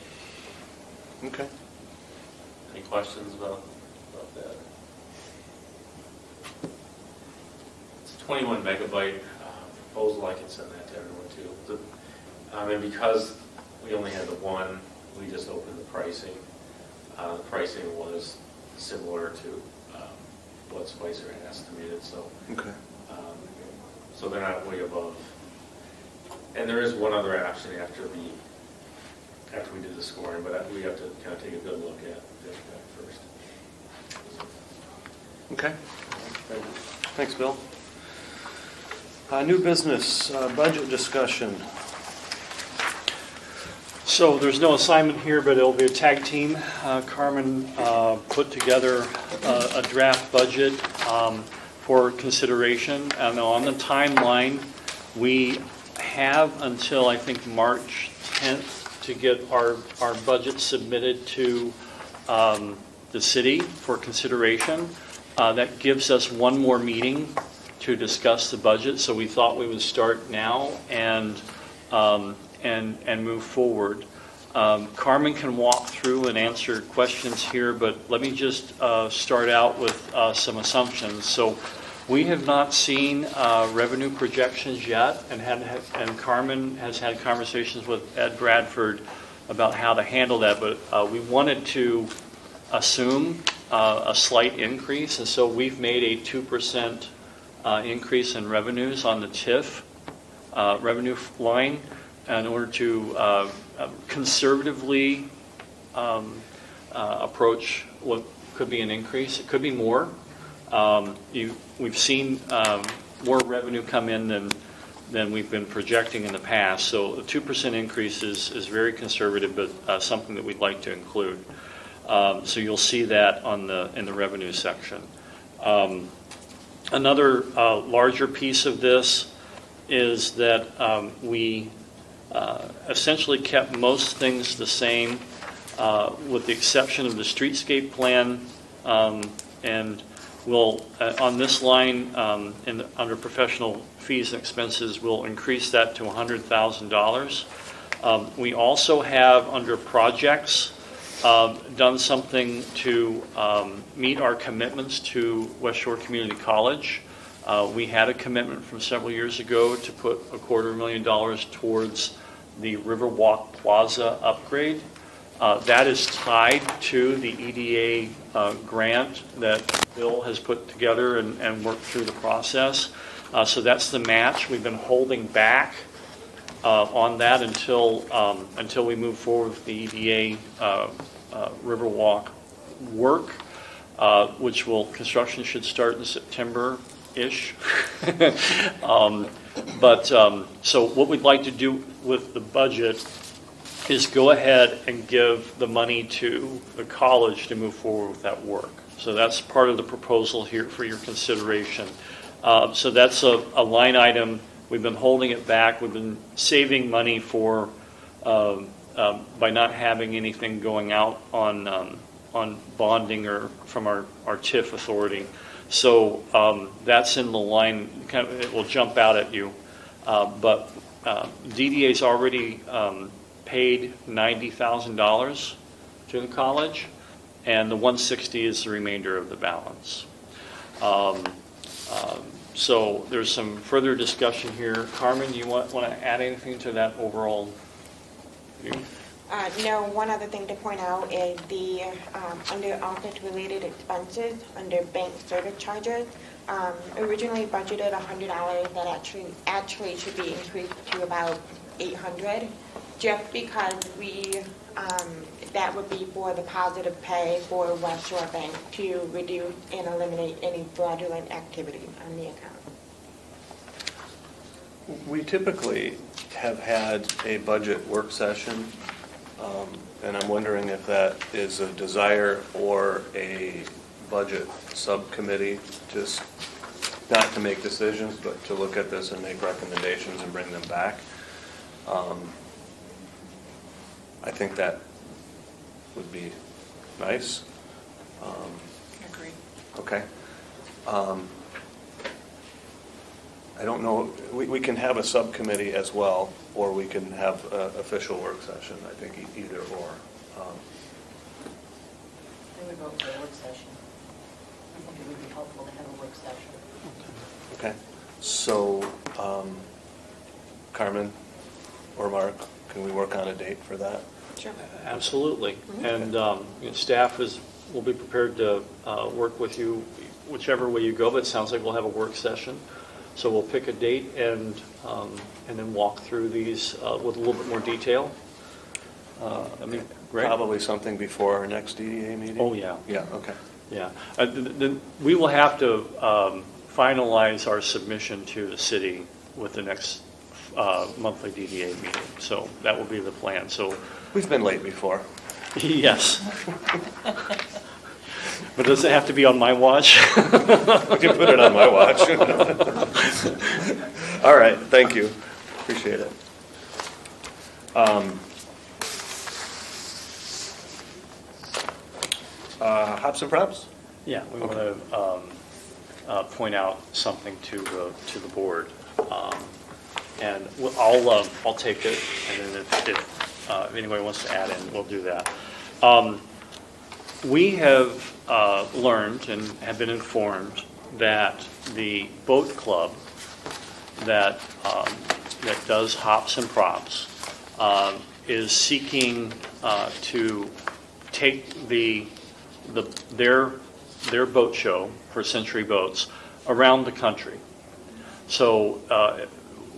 Okay. Any questions about that? It's a 21 megabyte proposal. I can send that to everyone too. And because we only had the one, we just opened the pricing. The pricing was similar to what Spicer had estimated. So, Okay. So they're not way above. And there is one other option after we do the scoring, but we have to kind of take a good look at Fishback first. Okay. Thanks, Bill. New business, budget discussion. So there's no assignment here, but it'll be a tag team. Carmen put together a draft budget for consideration. And on the timeline, we have until, I think, March 10th to get our budget submitted to the city for consideration. That gives us one more meeting to discuss the budget, so we thought we would start now and move forward. Carmen can walk through and answer questions here, but let me just start out with some assumptions. So we have not seen revenue projections yet, and Carmen has had conversations with Ed Bradford about how to handle that, but we wanted to assume a slight increase, and so we've made a 2% increase in revenues on the TIF revenue line in order to conservatively approach what could be an increase. It could be more. We've seen more revenue come in than we've been projecting in the past. So a 2% increase is very conservative, but something that we'd like to include. So you'll see that in the revenue section. Another larger piece of this is that we essentially kept most things the same, with the exception of the streetscape plan, and we'll on this line under professional fees and expenses, we'll increase that to $100,000. We also have under projects done something to meet our commitments to West Shore Community College. We had a commitment from several years ago to put $250,000 towards the Riverwalk Plaza upgrade. That is tied to the EDA grant that Bill has put together and worked through the process. So that's the match. We've been holding back on that until we move forward with the EDA Riverwalk work, which construction should start in September-ish. So what we'd like to do with the budget is go ahead and give the money to the college to move forward with that work. So that's part of the proposal here for your consideration. So that's a line item. We've been holding it back. We've been saving money for by not having anything going out on bonding or from our TIF authority. So that's in the line. It will jump out at you. But DDA's already paid $90,000 to the college, and the $160,000 is the remainder of the balance. So there's some further discussion here. Carmen, do you want to add anything to that overall view? No, one other thing to point out is the, under office-related expenses, under bank service charges, originally budgeted $100, that actually should be increased to about $800, just because we, that would be for the positive pay for West Shore Bank to reduce and eliminate any fraudulent activity on the account. We typically have had a budget work session, and I'm wondering if that is a desire or a budget subcommittee, just not to make decisions, but to look at this and make recommendations and bring them back. I think that would be nice. Agreed. Okay. I don't know, we can have a subcommittee as well, or we can have an official work session, I think either or. I would vote for a work session. I think it would be helpful to have a work session. Okay, so Carmen or Mark, can we work on a date for that? Sure. Absolutely. And staff will be prepared to work with you whichever way you go, but it sounds like we'll have a work session. So we'll pick a date and then walk through these with a little bit more detail. Great. Probably something before our next DDA meeting? Oh, yeah. Yeah, okay. Yeah. We will have to finalize our submission to the city with the next monthly DDA meeting. So that will be the plan. So We've been late before. yes. But does it have to be on my watch? We can put it on my watch. All right, thank you. Appreciate it. Hops and props? Yeah, we want to point out something to the board, and I'll take it, and then if anybody wants to add in, we'll do that. We have learned and have been informed that the boat club that does hops and props is seeking to take their boat show for Century Boats around the country. So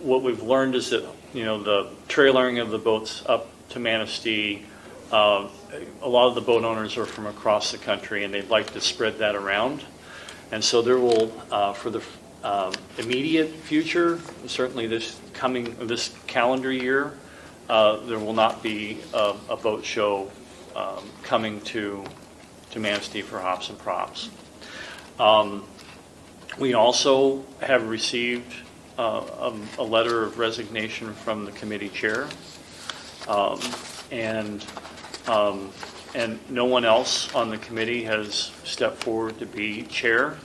what we've learned is that the trailering of the boats up to Manistee, a lot of the boat owners are from across the country, and they'd like to spread that around. And so there will, for the immediate future, certainly this calendar year, there will not be a boat show coming to Manistee for hops and props. We also have received a letter of resignation from the committee chair, and no one else on the committee has stepped forward to be chair,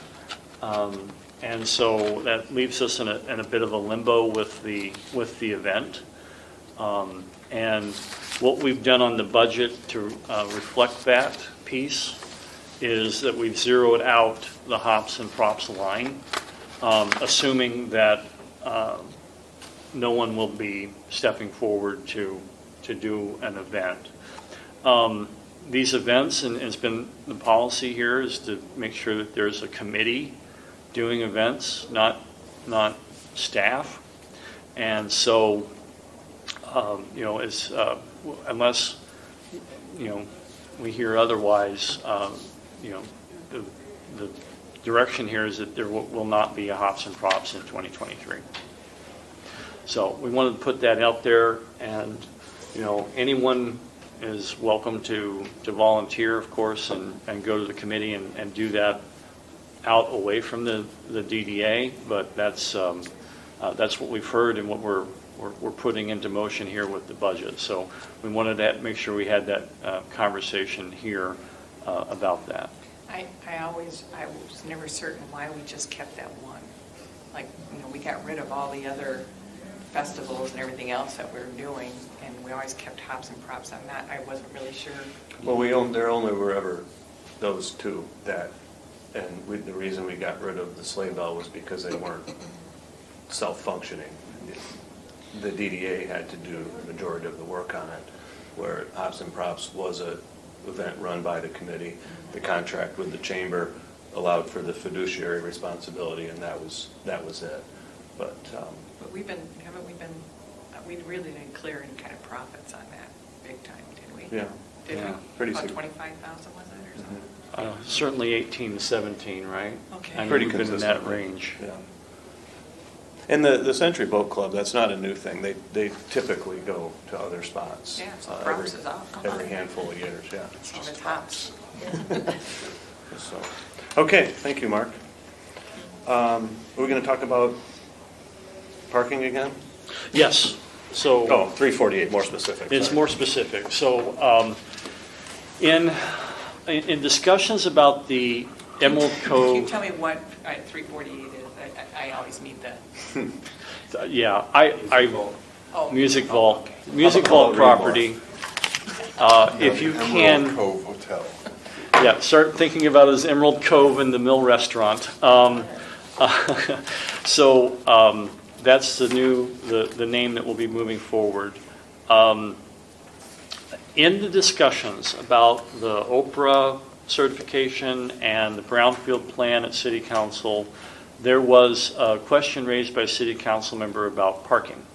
and so that leaves us in a bit of a limbo with the event. And what we've done on the budget to reflect that piece is that we've zeroed out the hops and props line, assuming that no one will be stepping forward to do an event. These events, and it's been the policy here, is to make sure that there's a committee doing events, not staff. And so, unless we hear otherwise, the direction here is that there will not be a hops and props in 2023. So we wanted to put that out there, and anyone is welcome to volunteer, of course, and go to the committee and do that out away from the DDA. But that's what we've heard and what we're putting into motion here with the budget. So we wanted to make sure we had that conversation here about that. I was never certain why we just kept that one. Like, we got rid of all the other festivals and everything else that we were doing, and we always kept hops and props on that. I wasn't really sure. Well, there only were ever those two that the reason we got rid of the sleigh bell was because they weren't self-functioning. The DDA had to do the majority of the work on it, where Hops and Props was an event run by the committee. The contract with the chamber allowed for the fiduciary responsibility, and that was it. But But we really didn't clear any kind of profits on that big time, did we? yeah, Did Yeah. we? Pretty About sig- 25,000 was it or something? Certainly 18 to 17, right? Okay. I mean, Pretty we've been in that consistently. range. Yeah. And the Century Boat Club, that's not a new thing. They typically go to other spots. Yeah, so every- Props is out. Every handful of years, yeah. Same as Hops. So, okay, thank you, Mark. Are we going to talk about parking again? Yes, so. Oh, 348, more specific. It's sorry. more specific. So in discussions about the Emerald Can you Cove, tell me what 348 is? I always need the, yeah, oh. Music oh, Vault, okay. Music Vault property. If you Emerald can, Cove Hotel. yeah, start thinking about it as Emerald Cove and the Mill Restaurant. So that's the name that will be moving forward. In the discussions about the Oprah certification and the Brownfield plan at City Council, there was a question raised by a City Council member about parking.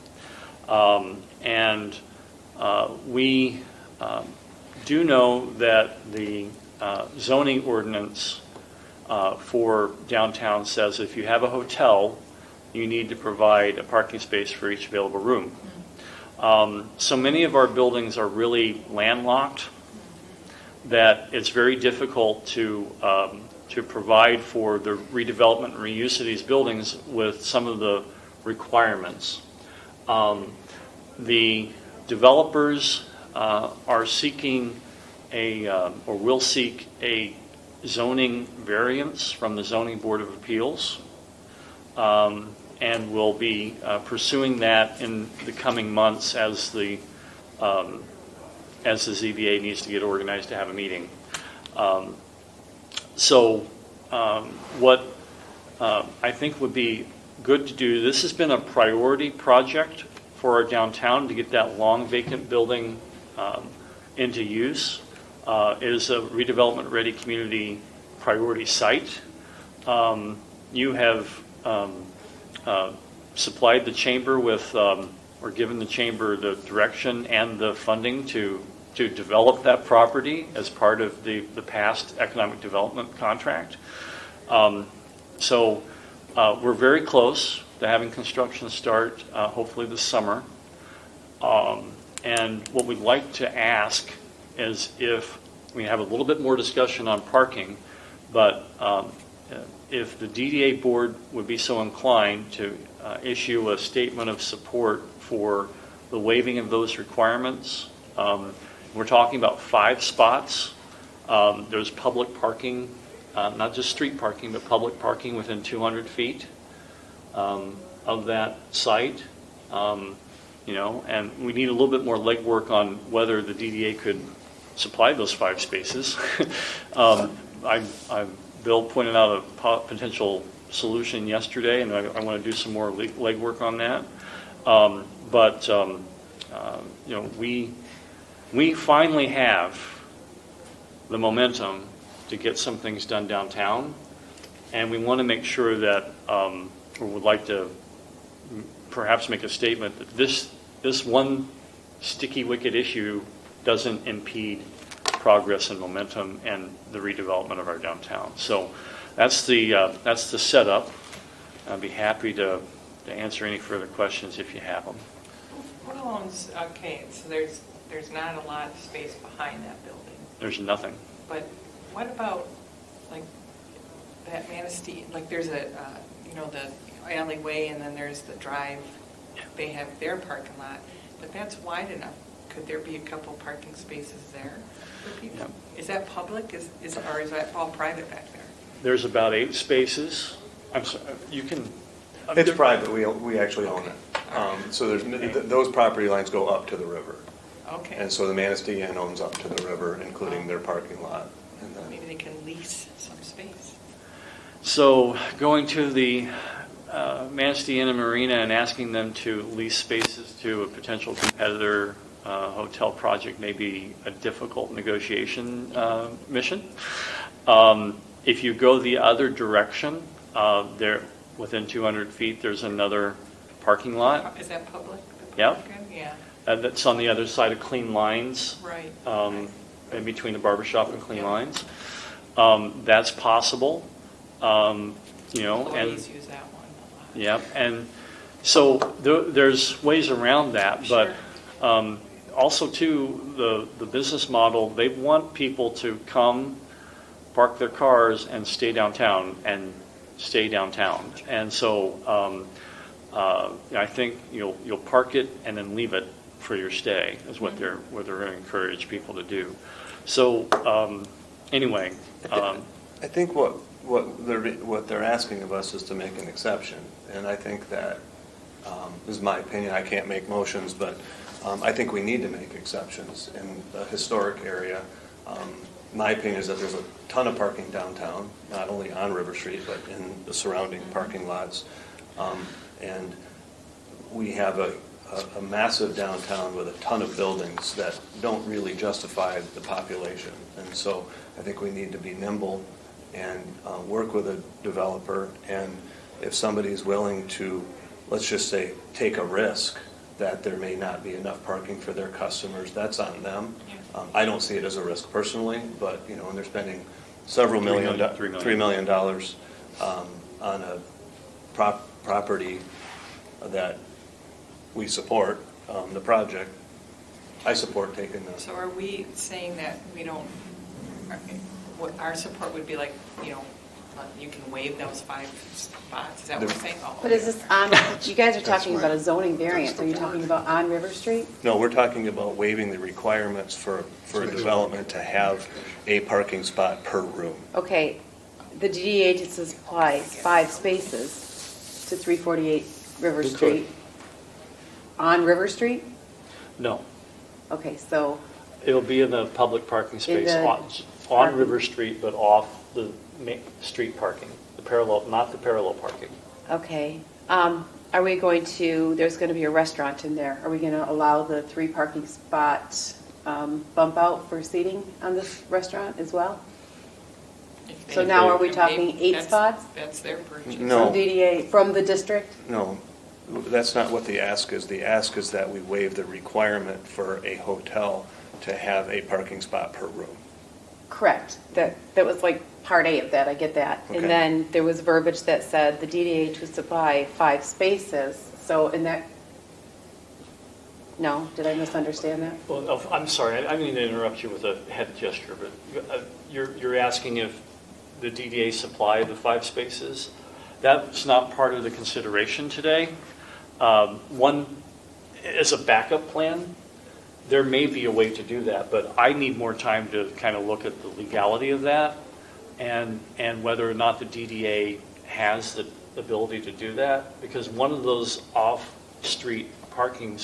And we do know that the zoning ordinance for downtown says if you have a hotel, you need to provide a parking space for each available room. So many of our buildings are really landlocked that it's very difficult to provide for the redevelopment and reuse of these buildings with some of the requirements. The developers are seeking or will seek a zoning variance from the Zoning Board of Appeals, and will be pursuing that in the coming months as the ZBA needs to get organized to have a meeting. What I think would be good to do, this has been a priority project for our downtown to get that long vacant building into use. It is a redevelopment-ready community priority site. You have supplied the chamber with, or given the chamber the direction and the funding to develop that property as part of the past economic development contract. So we're very close to having construction start, hopefully this summer. And what we'd like to ask is if we have a little bit more discussion on parking, but if the DDA board would be so inclined to issue a statement of support for the waiving of those requirements. We're talking about 5 spots. There's public parking, not just street parking, but public parking within 200 feet of that site. And we need a little bit more legwork on whether the DDA could supply those 5 spaces. Bill pointed out a potential solution yesterday, and I want to do some more legwork on that. We finally have the momentum to get some things done downtown, and we want to make sure that, or would like to perhaps make a statement that this one sticky wicket issue doesn't impede progress and momentum and the redevelopment of our downtown. So that's the setup. I'd be happy to answer any further questions if you have them. What owns, okay, so there's not a lot of space behind that building, There's nothing. but what about, like, that Manistee, like, there's a, the alleyway, and then there's the drive, they have their parking lot, but that's wide enough. Could there be a couple parking spaces there for people? Yep. Is that public, or is that all private back there? There's about 8 spaces. I'm sorry, you can. It's private, we actually own it. So those property lines go up to the river. Okay. And so the Manistee Inn owns up to the river, including their parking lot. And then, Maybe they can lease some space. So going to the Manistee Inn and Marina and asking them to lease spaces to a potential competitor hotel project may be a difficult negotiation mission. If you go the other direction, there within 200 feet, there's another parking lot. Is that public? Yep. Yeah, That's on the other side of Clean Lines. right. In between the barber shop and Clean Yeah. Lines. That's possible, and Employees use that one a lot. yeah, and so there's ways around that, but also too, the business model, they want people to come, park their cars, and stay downtown, and so I think you'll park it and then leave it for your stay is what they're going to encourage people to do. So anyway, I think what they're asking of us is to make an exception, and I think that is my opinion. I can't make motions, but I think we need to make exceptions in the historic area. My opinion is that there's a ton of parking downtown, not only on River Street, but in the surrounding parking lots. And we have a massive downtown with a ton of buildings that don't really justify the population. And so I think we need to be nimble and work with a developer. And if somebody's willing to, let's just say, take a risk that there may not be enough parking for their customers, that's on them. I don't see it as a risk personally, but, and they're spending several $3 million. On a property that we support, the project. I support taking this. So are we saying that we don't, what our support would be like, you can waive those 5 spots? Is that what we're saying? Oh, But is this on, you guys are talking That's about a right. zoning That's variance. the Are you board. talking about on River Street? No, we're talking about waiving the requirements for a development to have a parking spot per room. Okay, the DDA just supplies 5 spaces to 348 River We could. Street. On River Street? no, Okay, so, it'll be in the public parking space the on parking- River Street, but off the street parking, not the parallel parking. okay. Are we going to, there's going to be a restaurant in there. Are we going to allow the 3 parking spots bump out for seating on this restaurant as well? if they- So now are we if talking 8 that's- spots? That's their purchase. No. From DDA, from the district? No, that's not what the ask is. The ask is that we waive the requirement for a hotel to have a parking spot per room. Correct. That was like part A of that, I get that. Okay. And then there was verbiage that said the DDA to supply 5 spaces, so in that, no, did I misunderstand that? Well, I'm sorry, I didn't mean to interrupt you with a head gesture, but you're asking if the DDA supply the 5 spaces? That's not part of the consideration today. One, as a backup plan, there may be a way to do that, but I need more time to kind of look at the legality of that and whether or not the DDA has the ability to do that, because one of those off-street parking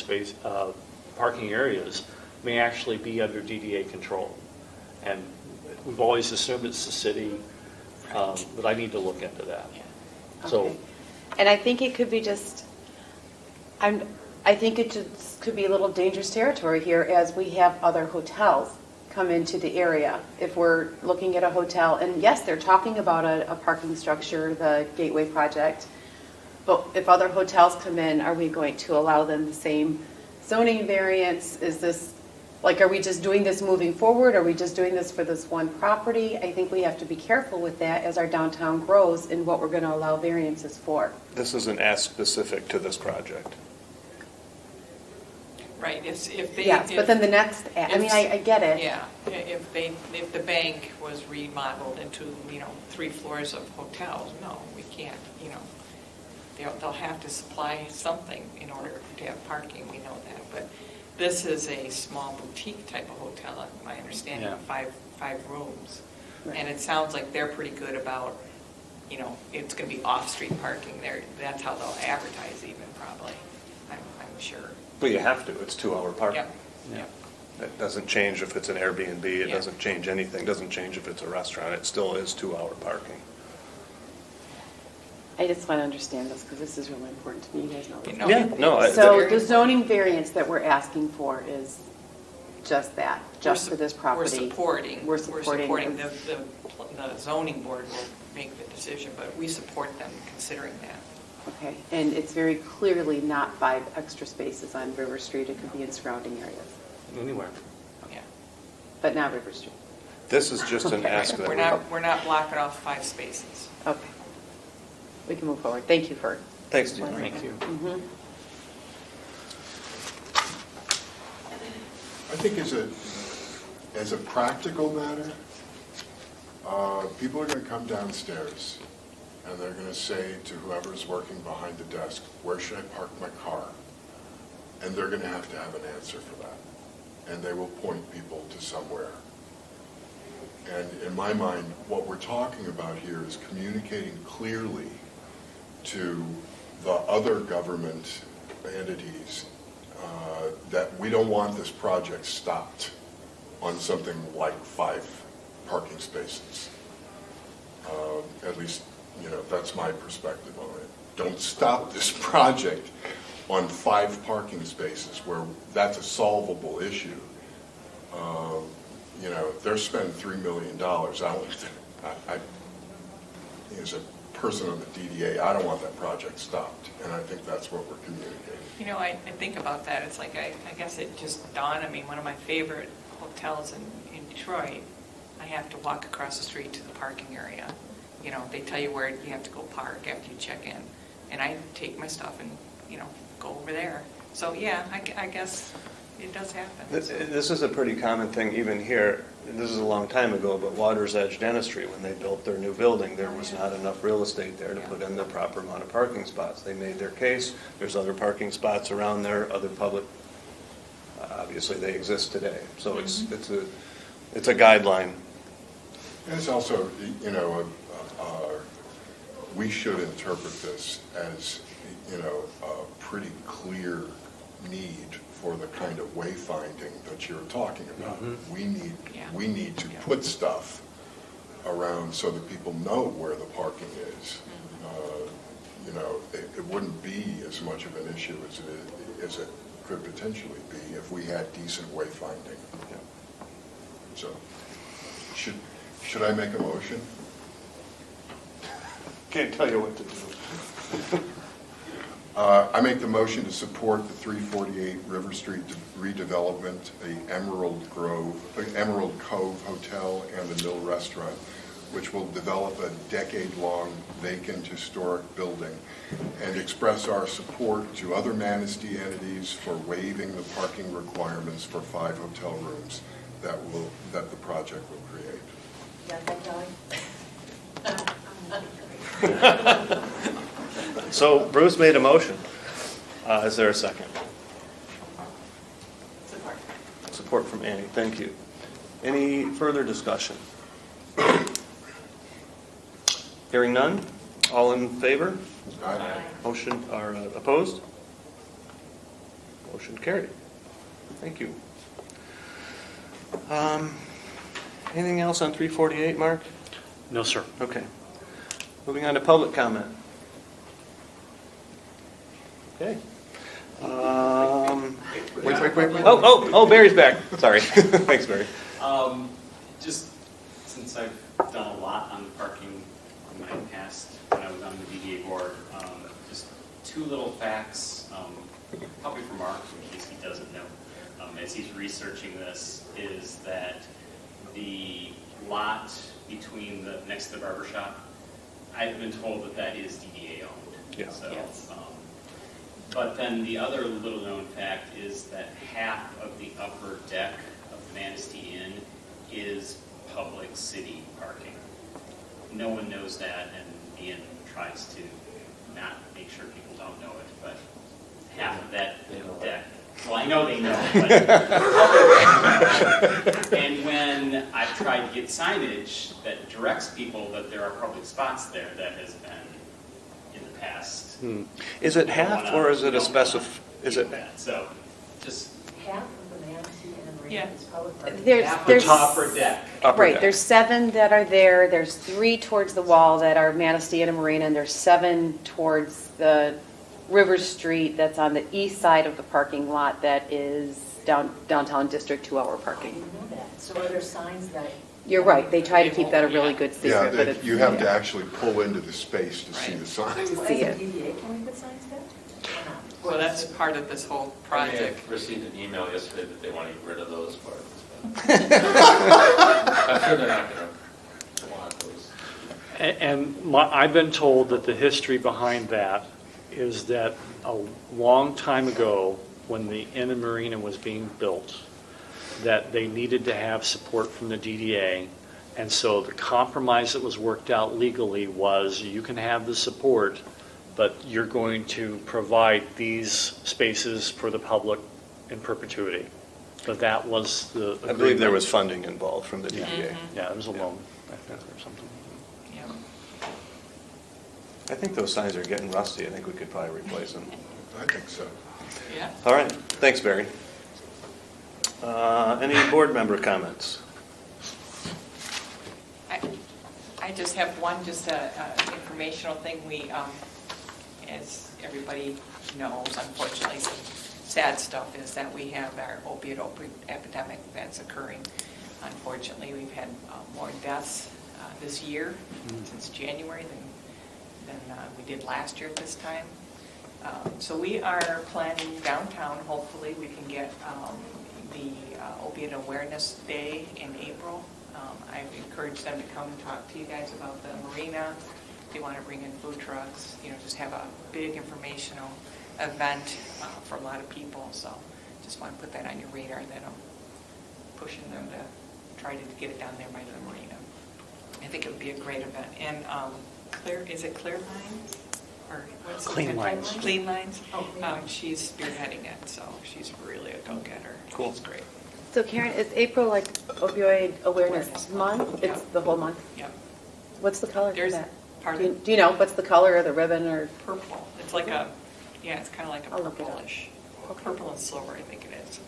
areas may actually be under DDA control. And we've always assumed it's the city, but I need to look into that. So, Okay. And I think it could be just, I think it just could be a little dangerous territory here as we have other hotels come into the area. If we're looking at a hotel, and yes, they're talking about a parking structure, the Gateway project, but if other hotels come in, are we going to allow them the same zoning variance? Is this, like, are we just doing this moving forward? Are we just doing this for this one property? I think we have to be careful with that as our downtown grows and what we're going to allow variances for. This is an ask specific to this project. Right, if they. Yes, but then the next, I get it. Yeah, if the bank was remodeled into, 3 floors of hotels, no, we can't, they'll have to supply something in order to have parking, we know that. But this is a small boutique type of hotel, my understanding, of Yeah. five rooms. Right. And it sounds like they're pretty good about, it's going to be off-street parking there. That's how they'll advertise even, probably, I'm sure. But you have to, it's 2-hour parking. Yeah. It doesn't change if it's an Airbnb, it Yeah. doesn't change anything, doesn't change if it's a restaurant, it still is 2-hour parking. I just want to understand this because this is really important to me. You guys know this. Yeah, no, So the zoning variance that we're asking for is just that, just We're for this property? We're supporting the- the zoning board will make the decision, but we support them considering that. Okay, and it's very clearly not 5 extra spaces on River Street. It could be in surrounding areas, Anywhere. Yeah. but not River Street. This is just an ask that We're not blocking off 5 spaces. Okay. We can move forward. Thank you for. Thanks, Dean. Thank you. Mhm. I think as a practical matter, people are going to come downstairs and they're going to say to whoever's working behind the desk, where should I park my car? And they're going to have an answer for that. And they will point people to somewhere. And in my mind, what we're talking about here is communicating clearly to the other government entities that we don't want this project stopped on something like 5 parking spaces. At least, that's my perspective on it. Don't stop this project on 5 parking spaces where that's a solvable issue. They're spending $3 million. As a person on the DDA, I don't want that project stopped, and I think that's what we're communicating. I think about that. It's like, I guess it just dawned on me, one of my favorite hotels in Detroit, I have to walk across the street to the parking area. They tell you where you have to go park after you check in. And I take my stuff and, go over there. So, yeah, I guess it does happen. This is a pretty common thing even here. This is a long time ago, but Water's Edge Dentistry, when they built their new building, there was not enough real estate there to put in the proper amount of parking spots. They made their case. There's other parking spots around there, other public, obviously they exist today. So it's a guideline. And it's also, we should interpret this as, a pretty clear need for the kind of wayfinding that you're talking about. Mm-hmm. We need to put stuff around so that people know where the parking is. It wouldn't be as much of an issue as it could potentially be if we had decent wayfinding. So, should I make a motion? Can't tell you what to do. I make the motion to support the 348 River Street redevelopment, the Emerald Cove Hotel and the Mill Restaurant, which will develop a decade-long vacant historic building, and express our support to other Manistee entities for waiving the parking requirements for 5 hotel rooms that the project will create. Got that, Kelly? So Bruce made a motion. Is there a second? Support. Support from Annie. Thank you. Any further discussion? Hearing none. All in favor? Aye. Motion, or opposed? Motion carried. Thank you. Anything else on 348, Mark? No, sir. Okay. Moving on to public comment. Okay. Wait. Oh, Barry's back. Sorry. Thanks, Barry. Just since I've done a lot on parking in my past, when I was on the DDA board, just 2 little facts, probably for Mark, in case he doesn't know, as he's researching this, is that the lot between next to the barber shop, I've been told that is DDA owned. Yeah. So, Yes. but then the other little known fact is that half of the upper deck of the Manistee Inn is public city parking. No one knows that, and the inn tries to not make sure people don't know it, but half of that deck. Well, I know they know, but and when I've tried to get signage that directs people that there are public spots there, that has been in the past. Is it half or is it a specific? Is it? So, just Half of the Manistee Inn marina, Yeah. it's public parking. There's- After- there's- The top or deck? Upper Right, deck. there's 7 that are there, there's 3 towards the wall that are Manistee and a marina, and there's 7 towards the River Street that's on the east side of the parking lot that is downtown district 2-hour I parking. didn't know that. So are there signs that? You're right, they try to keep that a really good Yeah, secret, but it's. you have to actually pull into the space to see Right. the sign. To As see a it. DDA, can we put signs there? Or not? Well, that's part of this whole project. I received an email yesterday that they want to get rid of those parts. I'm sure they're not going to want those. And I've been told that the history behind that is that a long time ago, when the Inn Marina was being built, that they needed to have support from the DDA. And so the compromise that was worked out legally was you can have the support, but you're going to provide these spaces for the public in perpetuity. But that was the I believe there agreement. was funding involved from the DDA. Yeah, it was a loan, I think, or something. Yeah. I think those signs are getting rusty. I think we could probably replace them. I think so. Yeah. All right, thanks, Barry. Any board member comments? I just have one, just a informational thing. We, as everybody knows, unfortunately, some sad stuff is that we have our opiate epidemic that's occurring. Unfortunately, we've had more deaths this year, since January, than we did last year at this time. So we are planning downtown, hopefully we can get the Opiate Awareness Day in April. I've encouraged them to come and talk to you guys about the marina. They want to bring in food trucks, just have a big informational event for a lot of people. So just want to put that on your radar, that I'm pushing them to try to get it down there by the marina. I think it would be a great event. And is it Clear Lines? Or what's the Clean name? Lines. Clean Lines. Oh, Clean Lines. She's spearheading it, so she's really a go-getter. Cool. She's great. So Karen, is April like opioid awareness Awareness month? month, It's yeah. the whole month? Yep. What's the color for There's, that? pardon? Do you know, what's the color of the ribbon or? Purple. It's like a, yeah, it's kind of like a I'll look it up. purplish. Purple and silver, I think it is.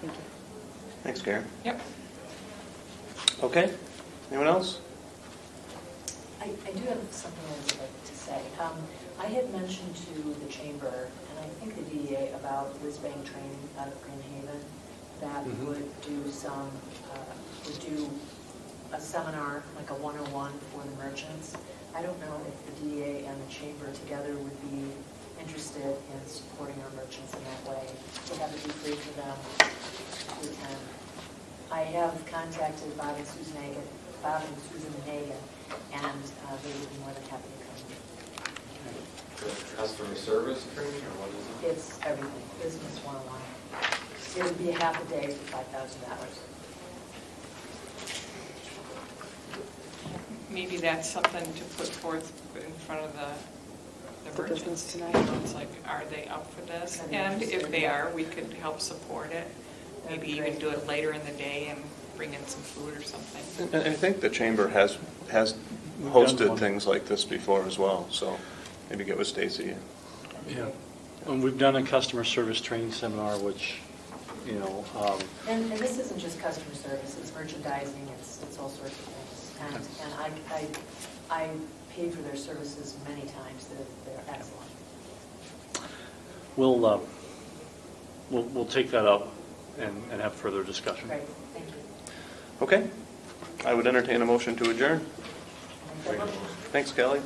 Thank you. Thanks, Karen. Yep. Okay, anyone else? I do have something I would like to say. I had mentioned to the chamber, and I think the DDA, about whiz-bang training out of Green Haven that would do a seminar, like a 101 for the merchants. I don't know if the DDA and the chamber together would be interested in supporting our merchants in that way. To have it be free for them to attend. I have contacted Bob and Susan Hagan, and they would be more than happy to come. Customer service training, or what is it? It's everything, business 101. It would be half a day for $5,000. Maybe that's something to put forth in front of the The merchants. business tonight. It's like, are they up for this? Are they And interested? if they are, we could help support it. That'd Maybe be even great. do it later in the day and bring in some food or something. And I think the chamber has We've done hosted one. things like this before as well, so maybe get with Stacy. Yeah, and we've done a customer service training seminar, which, And this isn't just customer service, it's merchandising, it's all sorts of things. And I paid for their services many times, they're excellent. we'll take that up and have further discussion. Great, thank you. Okay, I would entertain a motion to adjourn. Thanks, Kelly.